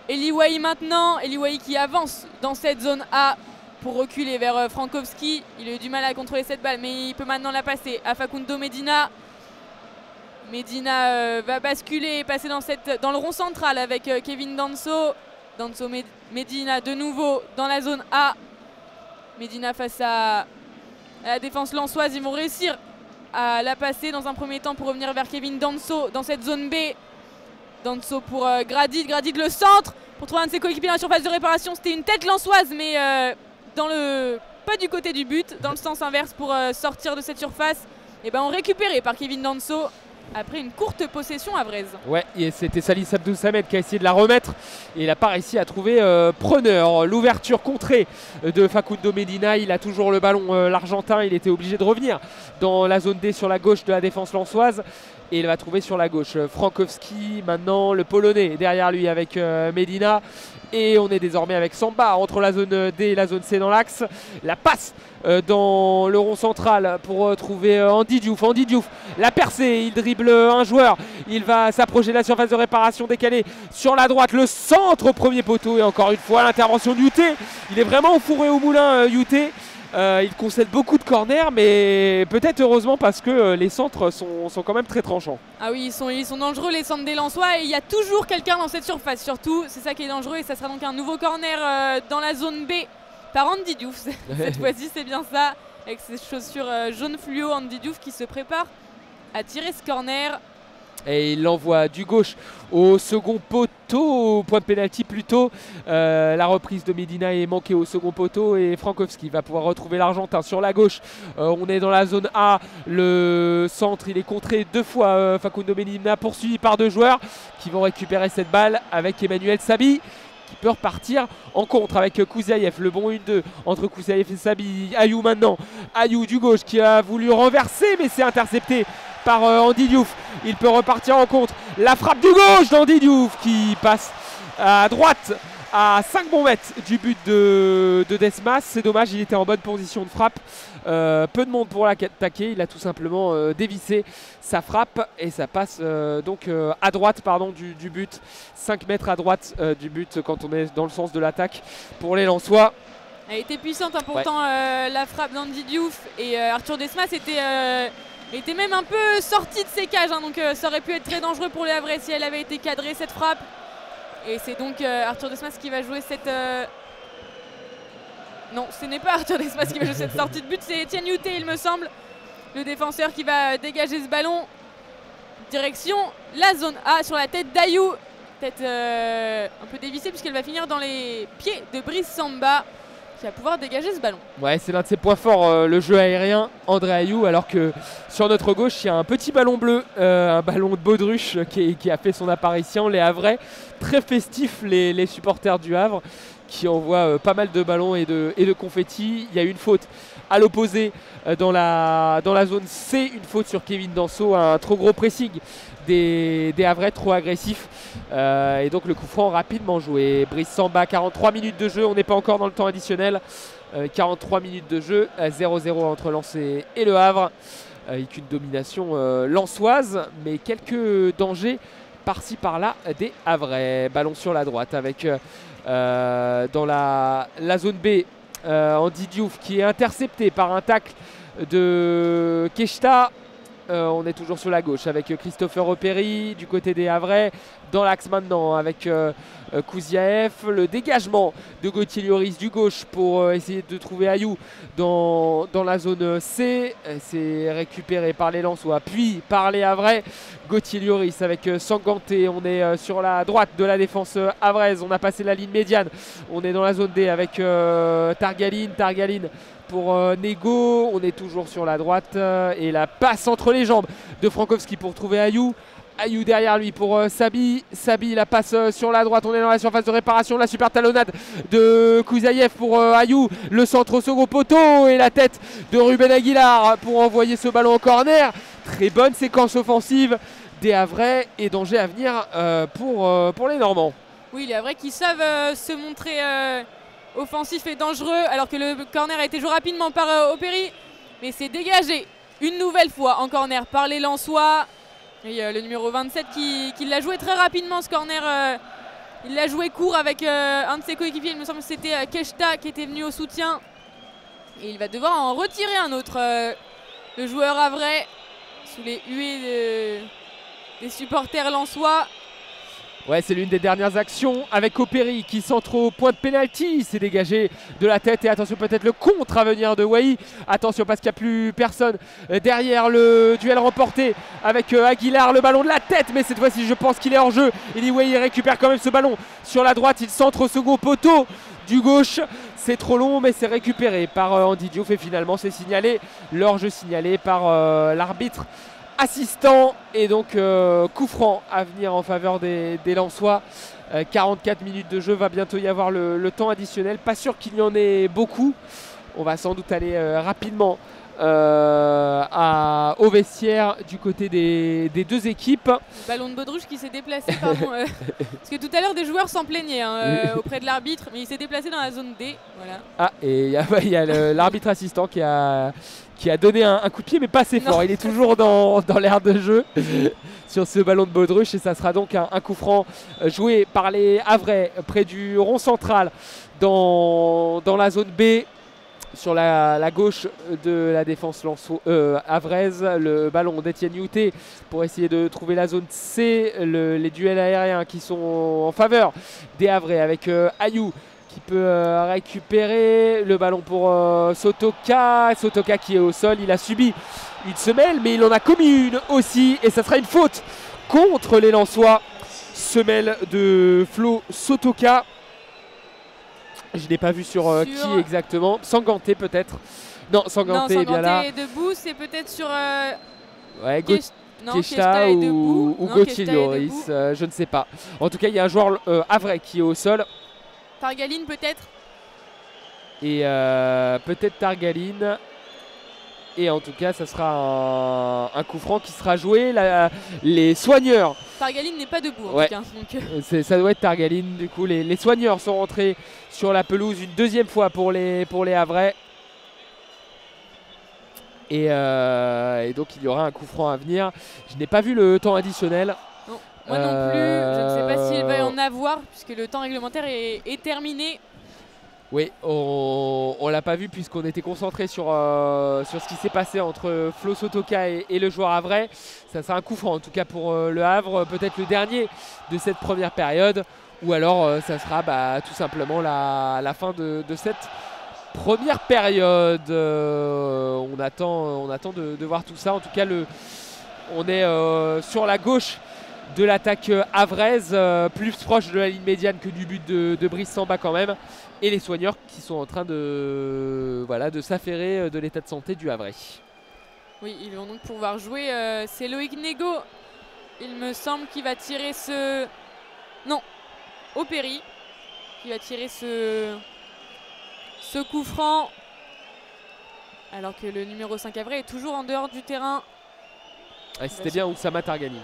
Eliway maintenant. Eliway qui avance dans cette zone A pour reculer vers Frankowski. Il a eu du mal à contrôler cette balle, mais il peut maintenant la passer à Facundo Medina. Medina va basculer et passer dans le rond central avec Kevin Danso. Medina de nouveau dans la zone A. Medina face à la défense lensoise. Ils vont réussir à la passer dans un premier temps pour revenir vers Kevin Danso dans cette zone B. Danso pour Grady. Grady de le centre pour trouver un de ses coéquipiers dans la surface de réparation. C'était une tête lensoise, mais pas du côté du but, dans le sens inverse pour sortir de cette surface. Et ben on récupéré par Kevin Danso après une courte possession havraise. Ouais, et c'était Salis Abdou Samed qui a essayé de la remettre et il n'a pas réussi à trouver preneur. L'ouverture contrée de Facundo Medina, il a toujours le ballon, l'Argentin, il était obligé de revenir dans la zone D sur la gauche de la défense lensoise. Et il va trouver sur la gauche Frankowski, maintenant le Polonais derrière lui avec Medina. Et on est désormais avec Samba entre la zone D et la zone C dans l'axe. La passe dans le rond central pour trouver Andy Diouf. Andy Diouf, la percée, il dribble un joueur. Il va s'approcher de la surface de réparation décalée sur la droite. Le centre au premier poteau et encore une fois l'intervention de Youté. Il est vraiment au four et au moulin, Youté. Il concède beaucoup de corners, mais peut-être heureusement parce que les centres sont quand même très tranchants. Ah oui, ils sont dangereux les centres des Lensois et il y a toujours quelqu'un dans cette surface surtout. C'est ça qui est dangereux et ça sera donc un nouveau corner dans la zone B par Andy Diouf. Cette fois-ci c'est bien ça, avec ses chaussures jaune fluo. Andy Diouf qui se prépare à tirer ce corner. Et il l'envoie du gauche au second poteau, au point de pénalty plutôt. La reprise de Medina est manquée au second poteau et Frankowski va pouvoir retrouver l'Argentin sur la gauche. On est dans la zone A, le centre il est contré deux fois. Facundo Medina poursuivi par deux joueurs qui vont récupérer cette balle avec Emmanuel Sabi qui peut repartir en contre avec Kouzaïev. Le bon 1-2 entre Kouzaïev et Sabi. Ayou maintenant, Ayou du gauche qui a voulu renverser mais c'est intercepté par Andy Diouf. Il peut repartir en contre. La frappe du gauche d'Andy Diouf qui passe à droite à 5 bons mètres du but de Desmas. C'est dommage, il était en bonne position de frappe. Peu de monde pour l'attaquer. Il a tout simplement dévissé sa frappe et ça passe donc à droite du but. 5 mètres à droite du but quand on est dans le sens de l'attaque pour les Lensois. Elle était puissante, hein, pourtant la frappe d'Andy Diouf et Arthur Desmas était même un peu sorti de ses cages, hein, donc ça aurait pu être très dangereux pour les Havrais si elle avait été cadrée cette frappe. Et c'est donc Arthur Desmas qui va jouer cette... Non, ce n'est pas Arthur Desmas qui va jouer cette sortie de but, c'est Etienne Youté, il me semble, le défenseur qui va dégager ce ballon. Direction la zone A sur la tête d'Ayou. Tête un peu dévissée puisqu'elle va finir dans les pieds de Brice Samba qui va pouvoir dégager ce ballon. Ouais, c'est l'un de ses points forts, le jeu aérien, André Ayou, alors que sur notre gauche, il y a un petit ballon bleu, un ballon de baudruche qui a fait son apparition. Les Havrais, très festifs, les supporters du Havre, qui envoient pas mal de ballons et de confettis. Il y a eu une faute à l'opposé dans la zone C, une faute sur Kevin Danso, un trop gros pressing des Havrais, trop agressif, et donc le coup franc rapidement joué. Brice Samba, 43 minutes de jeu, on n'est pas encore dans le temps additionnel, 43 minutes de jeu, 0-0 entre Lens et le Havre, avec une domination lensoise, mais quelques dangers par-ci par-là des Havrais. Ballon sur la droite avec dans la zone B, Andy Diouf qui est intercepté par un tacle de Keshta. On est toujours sur la gauche avec Christopher Opéry du côté des Havrais. Dans l'axe maintenant avec Kouziaev. Le dégagement de Gauthier Lloris du gauche pour essayer de trouver Ayou dans la zone C. C'est récupéré par les Lensois puis par les Havrais. Gauthier Lloris avec Sanganté. On est sur la droite de la défense havraise. On a passé la ligne médiane. On est dans la zone D avec Targaline pour Nego. On est toujours sur la droite et la passe entre les jambes de Frankowski pour trouver Ayou. Ayou derrière lui pour Sabi. Sabi, la passe sur la droite. On est dans la surface de réparation. La super talonnade de Kouzaïev pour Ayou. Le centre au second poteau et la tête de Ruben Aguilar pour envoyer ce ballon en corner. Très bonne séquence offensive des Havrais et danger à venir pour les Normands. Oui, les Havrais qui savent se montrer offensif et dangereux alors que le corner a été joué rapidement par Opéry. Mais c'est dégagé une nouvelle fois en corner par les Lensois. Et le numéro 27 qui l'a joué très rapidement ce corner. Il l'a joué court avec un de ses coéquipiers. Il me semble que c'était Keshta qui était venu au soutien. Et il va devoir en retirer un autre. Le joueur havrais sous les huées des supporters lensois. Ouais, c'est l'une des dernières actions avec Opéry qui centre au point de pénalty. Il s'est dégagé de la tête et attention peut-être le contre à venir de Wai. Attention parce qu'il n'y a plus personne derrière. Le duel remporté avec Aguilar, le ballon de la tête, mais cette fois-ci je pense qu'il est hors jeu. Et Wai récupère quand même ce ballon sur la droite. Il centre au second poteau du gauche. C'est trop long mais c'est récupéré par Andy Diouf et finalement c'est signalé. L'hors-jeu signalé par l'arbitre assistant et donc coup franc à venir en faveur des Lensois. 44 minutes de jeu, va bientôt y avoir le temps additionnel. Pas sûr qu'il y en ait beaucoup. On va sans doute aller rapidement au vestiaire du côté des deux équipes. Le ballon de Baudruche qui s'est déplacé, pardon, parce que tout à l'heure des joueurs s'en plaignaient auprès de l'arbitre, mais il s'est déplacé dans la zone D. Voilà. Ah, et il y a l'arbitre assistant qui a donné un coup de pied mais pas assez fort. Il est toujours dans l'aire de jeu sur ce ballon de Baudruche et ça sera donc un coup franc joué par les Havrais près du rond central dans la zone B sur la gauche de la défense havraise. Le ballon d'Etienne Youté pour essayer de trouver la zone C. Les duels aériens qui sont en faveur des Havrais avec Ayou qui peut récupérer le ballon pour Sotoka. Sotoka qui est au sol, il a subi une semelle mais il en a commis une aussi et ça sera une faute contre les Lensois. Semelle de Flo Sotoka. Je n'ai pas vu sur qui exactement. Sanganté peut-être. Non, Sanganté est bien là. Sanganté est debout, c'est peut-être sur ouais, Keshta ou Gauthier Lloris, je ne sais pas. En tout cas, il y a un joueur havrais qui est au sol. Targaline peut-être. Et peut-être Targaline. Et en tout cas, ça sera un coup franc qui sera joué. Les soigneurs. Targaline n'est pas debout en ouais. tout cas. Donc ça doit être Targaline. Du coup, les soigneurs sont rentrés sur la pelouse une deuxième fois pour les Havrais. Et donc, il y aura un coup franc à venir. Je n'ai pas vu le temps additionnel. Non, moi non plus. Je ne sais pas s'il va y en avoir puisque le temps réglementaire est terminé. Oui, on l'a pas vu puisqu'on était concentré sur ce qui s'est passé entre Flo Sotoka et le joueur havrais. Ça sera un coup franc en tout cas pour le Havre, peut-être le dernier de cette première période. Ou alors ça sera tout simplement la fin de cette première période. On attend de voir tout ça. En tout cas, on est sur la gauche de l'attaque havraise, plus proche de la ligne médiane que du but de Brice Samba quand même. Et les soigneurs qui sont en train de s'affairer de l'état de santé du Havrais. Oui, ils vont donc pouvoir jouer. C'est Loïc Nego, il me semble, qui va tirer ce... Non, Opéry, qui va tirer ce coup franc. Alors que le numéro 5 Havrais est toujours en dehors du terrain. Ouais, c'était bien Oussama Targani.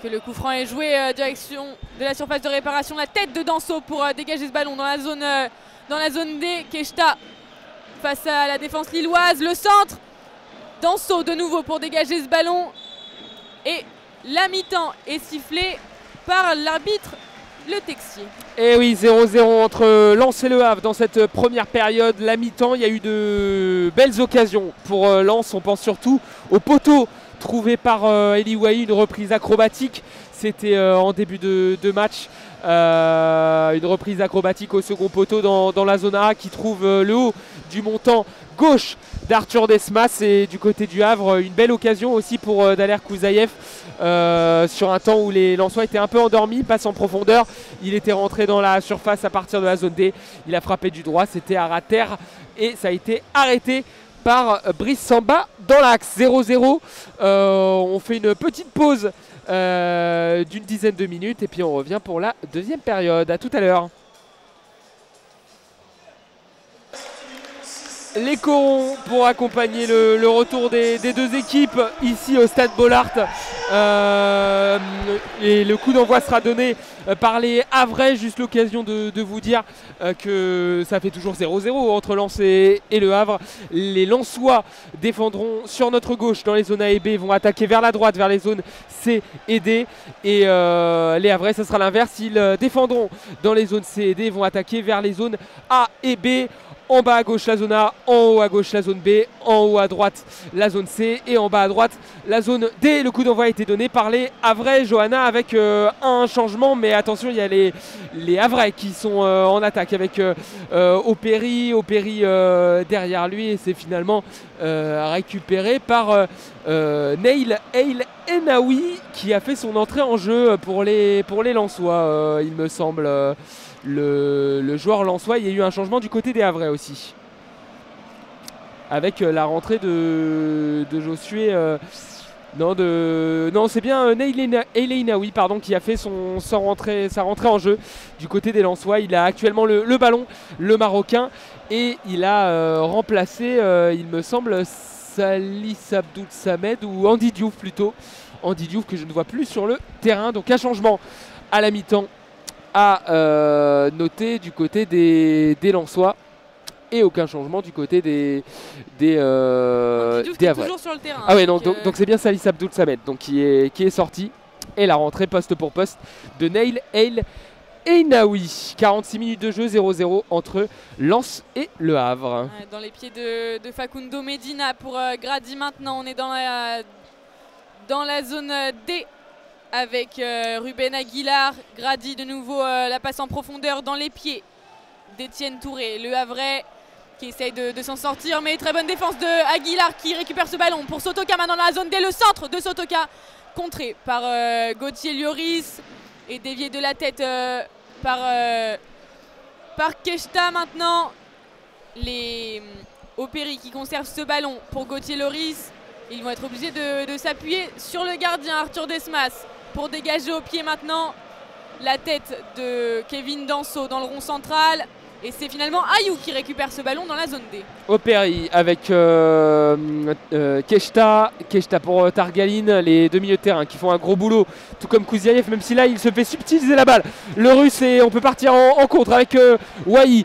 Donc le coup franc est joué direction de la surface de réparation. La tête de Danso pour dégager ce ballon dans la zone D. Keshta face à la défense lilloise. Le centre. Danso de nouveau pour dégager ce ballon. Et la mi-temps est sifflée par l'arbitre Le Texier. Et oui, 0-0 entre Lens et Le Havre dans cette première période. La mi-temps, il y a eu de belles occasions pour Lens. On pense surtout au poteau trouvé par Eli Wahi, une reprise acrobatique. C'était en début de match. Une reprise acrobatique au second poteau dans la zone A qui trouve le haut du montant gauche d'Arthur Desmas. Et du côté du Havre, une belle occasion aussi pour Daler Kouzaïev sur un temps où les Lensois étaient un peu endormis. Passe en profondeur, il était rentré dans la surface à partir de la zone D. Il a frappé du droit, c'était à terre et ça a été arrêté par Brice Samba dans l'axe. 0-0. On fait une petite pause d'une dizaine de minutes et puis on revient pour la deuxième période. À tout à l'heure. Les corons pour accompagner le retour des deux équipes ici au stade Bollaert. Et le coup d'envoi sera donné par les Havrais. Juste l'occasion de vous dire que ça fait toujours 0-0 entre Lens et le Havre. Les Lensois défendront sur notre gauche dans les zones A et B, vont attaquer vers la droite, vers les zones C et D. Et les Havrais, ça sera l'inverse. Ils défendront dans les zones C et D, vont attaquer vers les zones A et B. En bas à gauche la zone A, en haut à gauche la zone B, en haut à droite la zone C et en bas à droite la zone D. Le coup d'envoi a été donné par les Havrais, Johanna, avec un changement, mais attention, il y a les Havrais qui sont en attaque avec Opéry derrière lui et c'est finalement récupéré par Neil El Enaoui qui a fait son entrée en jeu pour les Lensois, il me semble. Le joueur lensois, il y a eu un changement du côté des Havrais aussi. Avec la rentrée de Josué. Non, c'est bien Neil Enaoui qui a fait sa rentrée en jeu du côté des Lensois. Il a actuellement le ballon, le Marocain. Et il a remplacé, il me semble, Salis Abdoul Samed ou Andy Diouf plutôt. Andy Diouf que je ne vois plus sur le terrain. Donc un changement à la mi-temps à noter du côté des Lensois et aucun changement du côté des Havrais. Toujours sur le terrain. Ah ouais, donc c'est bien Salis Abdoul Samed qui est sorti et la rentrée poste pour poste de Neil El Enaoui. 46 minutes de jeu, 0-0 entre Lens et Le Havre. Ouais, dans les pieds de Facundo Medina pour Grady maintenant. On est dans la zone D. Avec Ruben Aguilar, Grady de nouveau la passe en profondeur dans les pieds d'Étienne Touré. Le Havrais qui essaye de s'en sortir, mais très bonne défense de Aguilar qui récupère ce ballon pour Sotoka maintenant dans la zone D. Le centre de Sotoka contré par Gauthier Lloris et dévié de la tête par Keshta maintenant. Les Opéry qui conservent ce ballon pour Gauthier Lloris. Ils vont être obligés de s'appuyer sur le gardien Arthur Desmas pour dégager au pied maintenant la tête de Kevin Danso dans le rond central. Et c'est finalement Ayou qui récupère ce ballon dans la zone D. Opéry avec Keshta pour Targaline, les deux milieux de terrain qui font un gros boulot, tout comme Kouziaev, même si là il se fait subtiliser la balle. Le Russe, et on peut partir en contre avec Wahi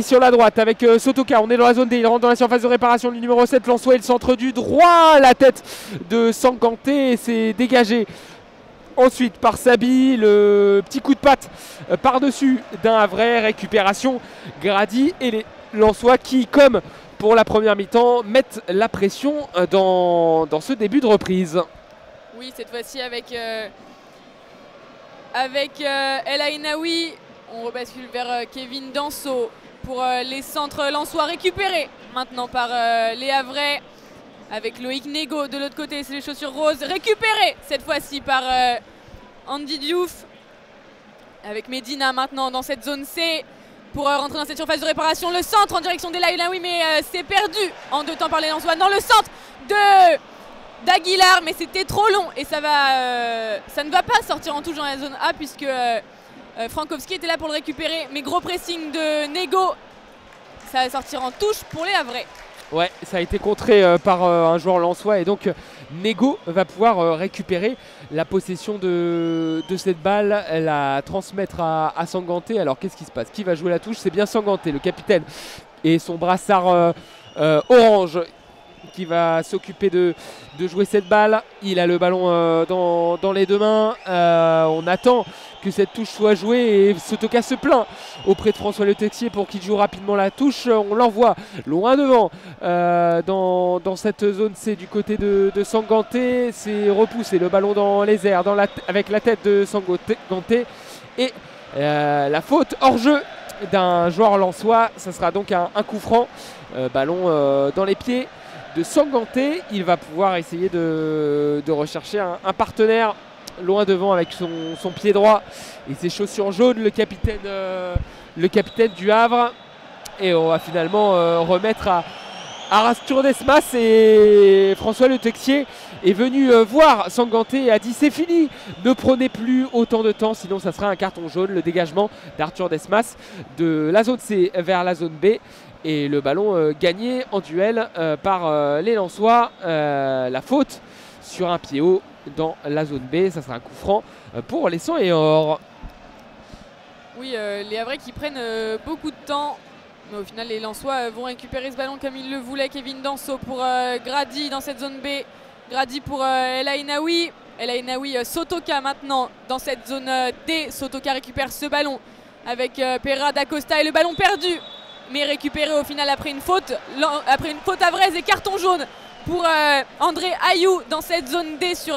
sur la droite avec Sotoka. On est dans la zone D, il rentre dans la surface de réparation du numéro 7, Lensois, le centre du droit, la tête de Sankanté et c'est dégagé ensuite par Sabi, le petit coup de patte par-dessus d'un Havrais, récupération. Grady et les Lensois qui, comme pour la première mi-temps, mettent la pression dans ce début de reprise. Oui, cette fois-ci avec El Ainaoui. On rebascule vers Kevin Danso pour les centres lensois récupérés maintenant par les Havrais. Avec Loïc Nego de l'autre côté, c'est les chaussures roses récupérées cette fois-ci par Andy Diouf. Avec Medina maintenant dans cette zone C pour rentrer dans cette surface de réparation. Le centre en direction d'El Ainaoui, mais c'est perdu en 2 temps par les Lensois. Dans le centre d'Aguilar, mais c'était trop long et ça ne va pas sortir en touche dans la zone A puisque Frankowski était là pour le récupérer. Mais gros pressing de Nego, ça va sortir en touche pour les Havrais. Ouais, ça a été contré par un joueur lensois et donc Nego va pouvoir récupérer la possession de cette balle, la transmettre à Sanganté. Alors qu'est-ce qui se passe? Qui va jouer la touche? C'est bien Sanganté, le capitaine, et son brassard orange qui va s'occuper de jouer cette balle. Il a le ballon dans les 2 mains. On attend que cette touche soit jouée et Sotoka se plaint auprès de François Le Texier pour qu'il joue rapidement la touche. On l'envoie loin devant dans cette zone C du côté de Sanganté. C'est repoussé, le ballon dans les airs avec la tête de Sanganté et la faute hors jeu d'un joueur lensois. Ça sera donc un coup franc, ballon dans les pieds de Sanganté. Il va pouvoir essayer de rechercher un partenaire loin devant avec son pied droit et ses chaussures jaunes, le capitaine du Havre. Et on va finalement remettre à Arthur Desmas. Et François Le Texier est venu voir Sanganté et a dit: c'est fini, ne prenez plus autant de temps, sinon ça sera un carton jaune. Le dégagement d'Arthur Desmas de la zone C vers la zone B. Et le ballon gagné en duel par les Lensois. La faute sur un pied haut dans la zone B. Ça sera un coup franc pour les 100 et or. Oui, les Havrais qui prennent beaucoup de temps. Mais au final, les Lensois vont récupérer ce ballon comme ils le voulaient. Kevin Danso pour Grady dans cette zone B. Grady pour El Ainaoui. El Ainaoui, Sotoka maintenant dans cette zone D. Sotoka récupère ce ballon avec Pereira da Costa et le ballon perdu, mais récupéré au final après une faute havraise et carton jaune pour André Ayou dans cette zone D sur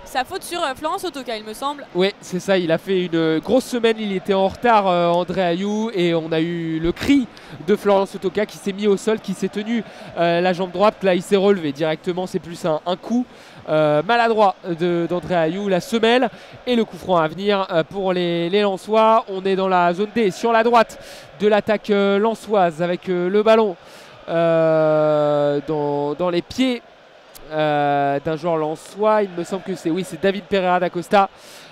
sa faute sur Florent Sotoka, il me semble. Oui, c'est ça, il a fait une grosse semaine, il était en retard André Ayou, et on a eu le cri de Florent Sotoka qui s'est mis au sol, qui s'est tenu la jambe droite. Là il s'est relevé directement, c'est plus un coup maladroit d'André Ayou, la semelle, et le coup franc à venir pour les Lensois. On est dans la zone D sur la droite de l'attaque lensoise avec le ballon dans les pieds d'un joueur lensois. Il me semble que c'est David Pereira da Costa.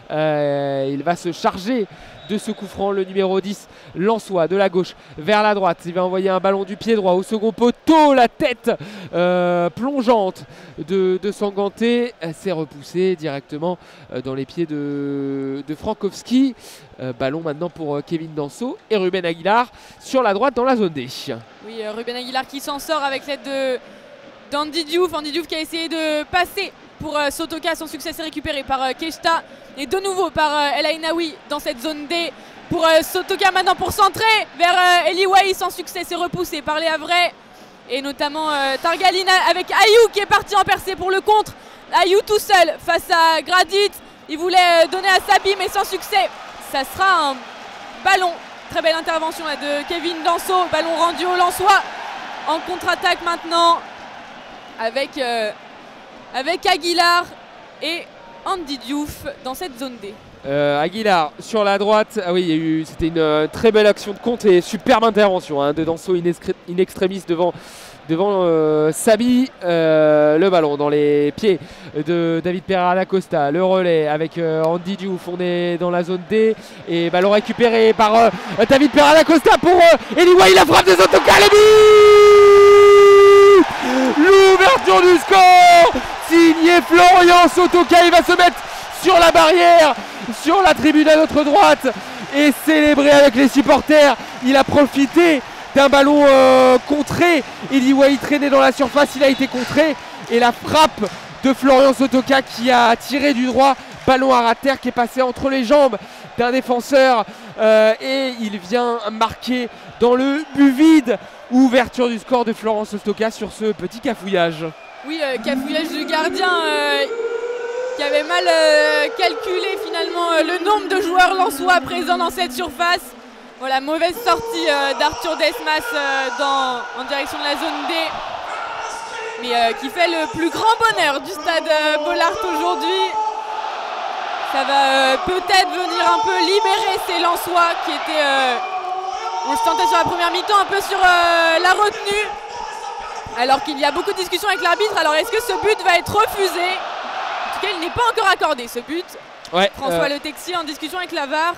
Il va se charger de ce coup franc, le numéro 10 lensois, de la gauche vers la droite. Il va envoyer un ballon du pied droit au second poteau, la tête plongeante de Sanganté. C'est repoussé directement dans les pieds de Frankowski. Ballon maintenant pour Kevin Danso et Ruben Aguilar sur la droite dans la zone D. Oui, Ruben Aguilar qui s'en sort avec l'aide d'Andy Diouf. Andy Diouf qui a essayé de passer pour Sotoka. Son succès est récupéré par Keshta et de nouveau par El Ainaoui dans cette zone D pour Sotoka maintenant pour centrer vers Eli Wahi. Sans succès, c'est repoussé par les Havrais et notamment Targalina avec Ayou qui est parti en percée pour le contre. Ayou tout seul face à Gradit. Il voulait donner à Sabi mais sans succès. Ça sera un ballon. Très belle intervention là, de Kevin Danso. Ballon rendu au Lensois en contre-attaque maintenant avec Aguilar et Andy Diouf dans cette zone D. Aguilar sur la droite. Ah oui, c'était une très belle action de compte et superbe intervention de Danso in extremis devant Sabi. Le ballon dans les pieds de David Pereira da Costa. Le relais avec Andy Diouf. On est dans la zone D et ballon récupéré par David Pereira da Costa pour Eli Wahi. La frappe de Sotoka, le but, l'ouverture du score signé Florian Sotoka. Il va se mettre sur la barrière, sur la tribune à notre droite et célébrer avec les supporters. Il a profité d'un ballon contré. Eli Wahi traîné dans la surface, il a été contré et la frappe de Florian Sotoka qui a tiré du droit ballon à ras de terre qui est passé entre les jambes d'un défenseur et il vient marquer dans le but vide. Ouverture du score de Florence Ostoka sur ce petit cafouillage. Oui, cafouillage du gardien qui avait mal calculé finalement le nombre de joueurs lensois présents dans cette surface. Voilà, mauvaise sortie d'Arthur Desmas en direction de la zone D, mais qui fait le plus grand bonheur du stade Bollaert aujourd'hui. Ça va peut-être venir un peu libérer ces Lensois qui étaient, on se sentait sur la première mi-temps un peu sur la retenue, alors qu'il y a beaucoup de discussions avec l'arbitre. Alors est-ce que ce but va être refusé? En tout cas, il n'est pas encore accordé ce but. Ouais, François Le Texier en discussion avec la VAR.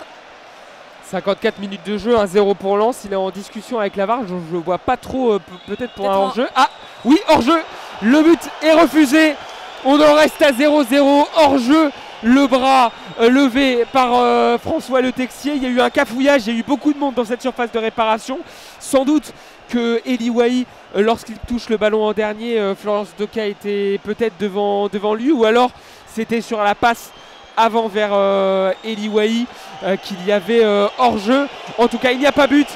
54 minutes de jeu, 1-0 pour Lens. Il est en discussion avec la VAR. Je ne vois pas trop, peut-être pour un hors-jeu. Ah oui, hors-jeu. Le but est refusé. On en reste à 0-0. Hors-jeu. Le bras levé par François Le Texier. Il y a eu un cafouillage. Il y a eu beaucoup de monde dans cette surface de réparation. Sans doute que Eli Wahi, lorsqu'il touche le ballon en dernier, Florence Ostoka était peut-être devant lui. Ou alors c'était sur la passe avant vers Eli Wahi qu'il y avait hors-jeu. En tout cas, il n'y a pas but.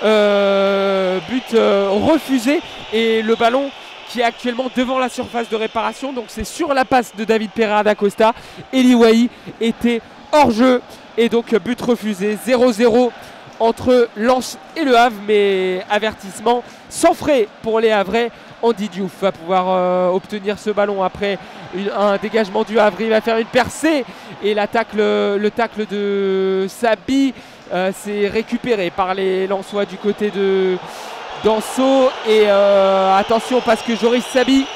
But refusé. Et le ballon qui est actuellement devant la surface de réparation. Donc c'est sur la passe de David Pereira da Costa. Eli Wahi était hors-jeu. Et donc but refusé. 0-0 entre Lens et Le Havre. Mais avertissement sans frais pour les Havrais. Andy Diouf va pouvoir obtenir ce ballon après un dégagement du Havre. Il va faire une percée et le tacle de Sabi c'est récupéré par les Lensois du côté de Danso. Et attention parce que Joris Sabi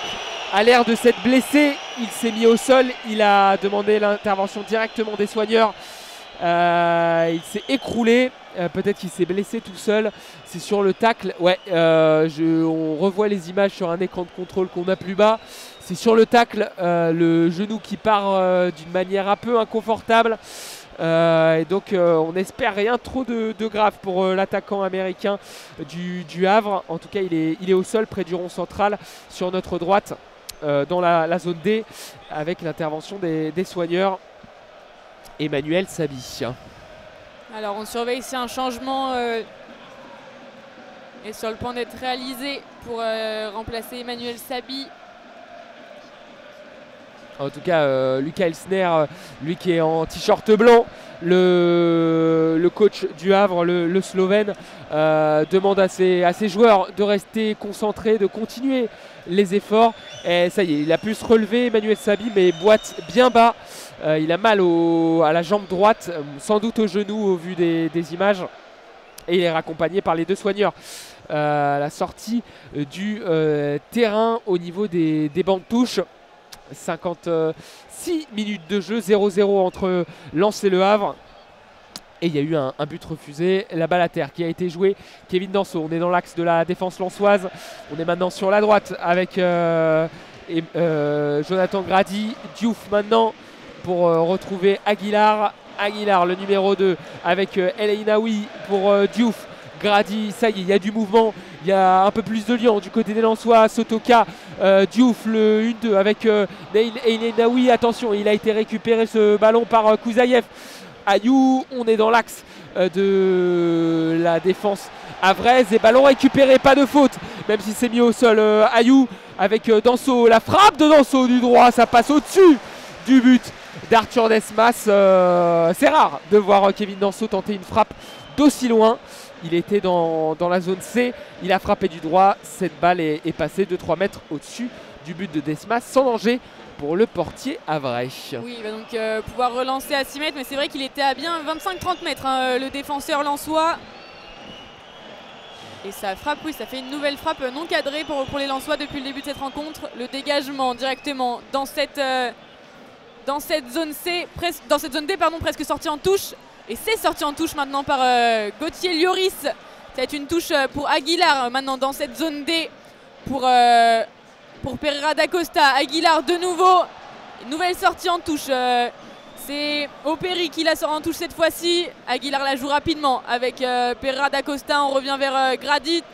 a l'air de s'être blessé. Il s'est mis au sol. Il a demandé l'intervention directement des soigneurs. Il s'est écroulé. Peut-être qu'il s'est blessé tout seul. C'est sur le tacle. Ouais, on revoit les images sur un écran de contrôle qu'on a plus bas. C'est sur le tacle, le genou qui part d'une manière un peu inconfortable. Et donc on espère rien trop de grave pour l'attaquant américain du Havre. En tout cas, il est au sol près du rond central sur notre droite dans la zone D avec l'intervention des soigneurs. Emmanuel Sabi. Alors on surveille ici un changement est sur le point d'être réalisé pour remplacer Emmanuel Sabi. En tout cas, Lucas Elsner, lui qui est en t-shirt blanc, le coach du Havre, le Slovène, demande à ses joueurs de rester concentrés, de continuer les efforts. Et ça y est, il a pu se relever, Emmanuel Sabi, mais boite bien bas. Il a mal à la jambe droite, sans doute au genou au vu des images. Et il est raccompagné par les deux soigneurs. La sortie du terrain au niveau des bancs de touche. 56 minutes de jeu, 0-0 entre Lens et Le Havre. Et il y a eu un but refusé. La balle à terre qui a été jouée. Kevin Danso, on est dans l'axe de la défense lensoise. On est maintenant sur la droite avec Jonathan Grady. Diouf maintenant pour retrouver Aguilar. Aguilar, le numéro 2 avec El Ainaoui pour Diouf. Grady, ça y est, il y a du mouvement, il y a un peu plus de liant du côté des Lensois. Sotoka, Diouf, le 1-2 avec El Ainaoui. Attention, il a été récupéré ce ballon par Kouzaïev. Ayou, on est dans l'axe de la défense havraise et ballon récupéré, pas de faute, même si c'est mis au sol. Ayou avec Danso, la frappe de Danso du droit, ça passe au-dessus du but d'Arthur Desmas. C'est rare de voir Kevin Danso tenter une frappe d'aussi loin. Il était dans la zone C, il a frappé du droit, cette balle est passée de 3 mètres au-dessus du but de Desmas, sans danger pour le portier havrais. Oui, il va donc pouvoir relancer à 6 mètres, mais c'est vrai qu'il était à bien 25-30 mètres, hein, le défenseur lensois. Et ça frappe, oui, ça fait une nouvelle frappe non cadrée pour les Lensois depuis le début de cette rencontre. Le dégagement directement dans cette zone C, dans cette zone D, pardon, presque sorti en touche. Et c'est sorti en touche maintenant par Gauthier Lloris. C'est une touche pour Aguilar maintenant dans cette zone D pour Pereira da Costa. Aguilar de nouveau, nouvelle sortie en touche. C'est Opéry qui la sort en touche cette fois-ci. Aguilar la joue rapidement avec Pereira da Costa. On revient vers Grady.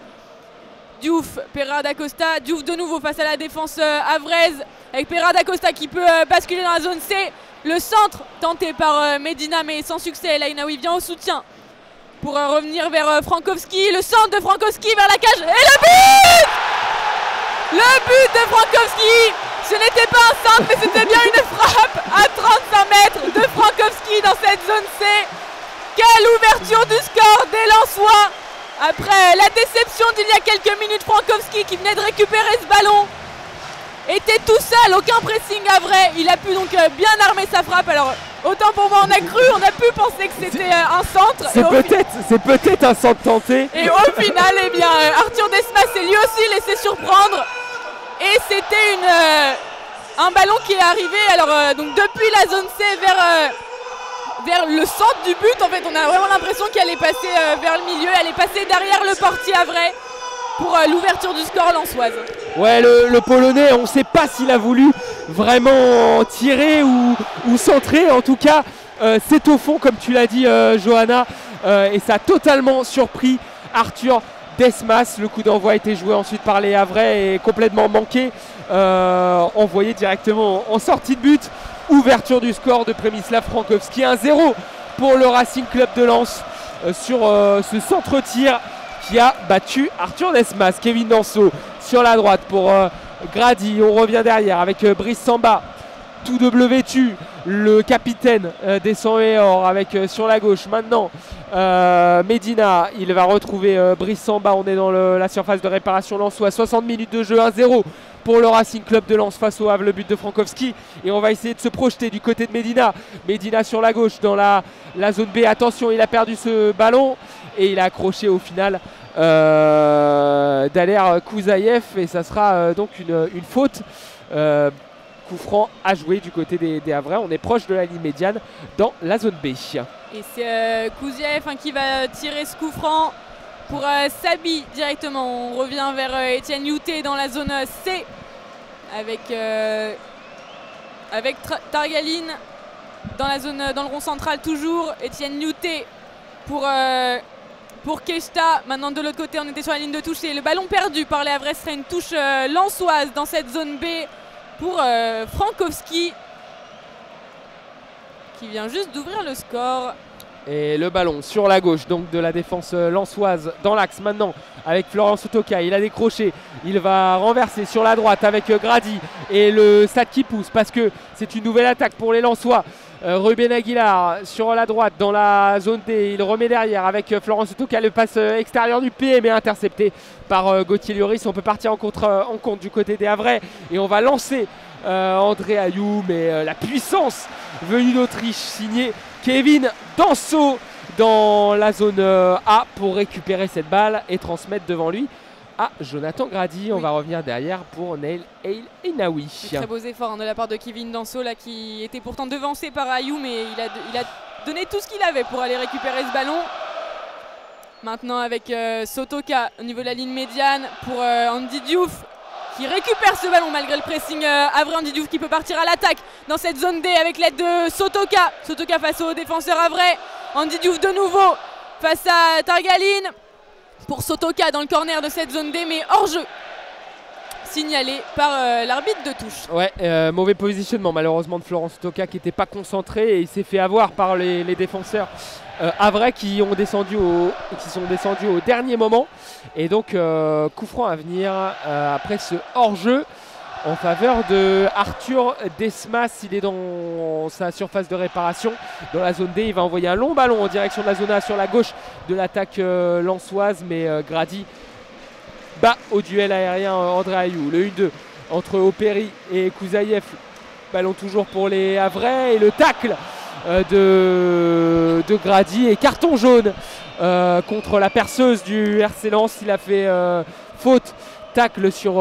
Diouf, Pereira da Costa. Diouf de nouveau face à la défense havraise avec Pereira da Costa qui peut basculer dans la zone C. Le centre tenté par Medina mais sans succès. El Ainaoui vient au soutien pour revenir vers Frankowski. Le centre de Frankowski vers la cage et le but! Le but de Frankowski! Ce n'était pas un centre mais c'était bien une frappe à 35 mètres de Frankowski dans cette zone C. Quelle ouverture du score des Lensois! Après la déception d'il y a quelques minutes, Frankowski qui venait de récupérer ce ballon était tout seul, aucun pressing à vrai. Il a pu donc bien armer sa frappe. Alors autant pour moi on a cru, on a pu penser que c'était un centre. C'est peut-être un centre tenté. Et au final, eh bien, Arthur Desmas s'est lui aussi laissé surprendre. Et c'était un ballon qui est arrivé alors, donc depuis la zone C vers le centre du but. En fait, on a vraiment l'impression qu'elle est passée vers le milieu. Elle est passée derrière le portier à vrai pour l'ouverture du score lensoise. Ouais, le Polonais, on ne sait pas s'il a voulu vraiment tirer ou centrer. En tout cas, c'est au fond, comme tu l'as dit, Johanna. Et ça a totalement surpris Arthur Desmas. Le coup d'envoi a été joué ensuite par les Havrais et complètement manqué. Envoyé directement en sortie de but. Ouverture du score de Przemysław Frankowski. 1-0 pour le Racing Club de Lens sur ce centre-tir qui a battu Arthur Desmas. Kevin Danso sur la droite pour Grady. On revient derrière avec Brice Samba, tout double vêtu. Le capitaine des 100 et or avec sur la gauche maintenant Medina. Il va retrouver Brice Samba. On est dans la surface de réparation lensois. 60 minutes de jeu, 1-0 pour le Racing Club de Lens face au Havre, le but de Frankowski. Et on va essayer de se projeter du côté de Medina. Medina sur la gauche dans la zone B. Attention, il a perdu ce ballon et il a accroché au final Daler Kouzaïev. Et ça sera donc une faute. Coup franc à jouer du côté des Havrais. On est proche de la ligne médiane dans la zone B. Et c'est Kouzaïev qui va tirer ce coup franc pour Sabi directement. On revient vers Etienne Youté dans la zone C avec Targaline dans la zone, dans le rond central toujours. Etienne Youté pour Keshta. Maintenant de l'autre côté on était sur la ligne de touche et le ballon perdu par les Havrais serait une touche lensoise dans cette zone B pour Frankowski qui vient juste d'ouvrir le score. Et le ballon sur la gauche donc de la défense lensoise dans l'axe maintenant avec Florent Sotoka. Il a décroché, il va renverser sur la droite avec Grady et le Stade qui pousse parce que c'est une nouvelle attaque pour les Lensois. Ruben Aguilar sur la droite dans la zone D, il remet derrière avec Florent Sotoka. Le passe extérieur du pied mais intercepté par Gauthier Lloris. On peut partir en compte du côté des Havrais et on va lancer André Ayou, mais la puissance venue d'Autriche signée Kevin Danso dans la zone A pour récupérer cette balle et transmettre devant lui à Jonathan Grady. On va revenir derrière pour Neil El Ainaoui. Très beaux efforts de la part de Kevin Danso là, qui était pourtant devancé par Ayou, mais il a donné tout ce qu'il avait pour aller récupérer ce ballon. Maintenant avec Sotoka au niveau de la ligne médiane pour Andy Diouf qui récupère ce ballon malgré le pressing havrais. Andy Diouf qui peut partir à l'attaque dans cette zone D avec l'aide de Sotoka. Sotoka face au défenseur havrais. Andy Diouf de nouveau face à Targaline pour Sotoka dans le corner de cette zone D, mais hors jeu signalé par l'arbitre de touche. Ouais, mauvais positionnement malheureusement de Florent Sotoka qui n'était pas concentré et il s'est fait avoir par les défenseurs havrais qui sont descendus au dernier moment. Et donc coup franc à venir après ce hors-jeu en faveur de Arthur Desmas. Il est dans sa surface de réparation dans la zone D. Il va envoyer un long ballon en direction de la zone A sur la gauche de l'attaque lensoise, mais Grady bat au duel aérien André Ayou. Le 1-2 entre Opéry et Kouzaïev. Ballon toujours pour les Havrais et le tacle de Grady et carton jaune contre la perceuse du RC Lens. Il a fait faute, tacle sur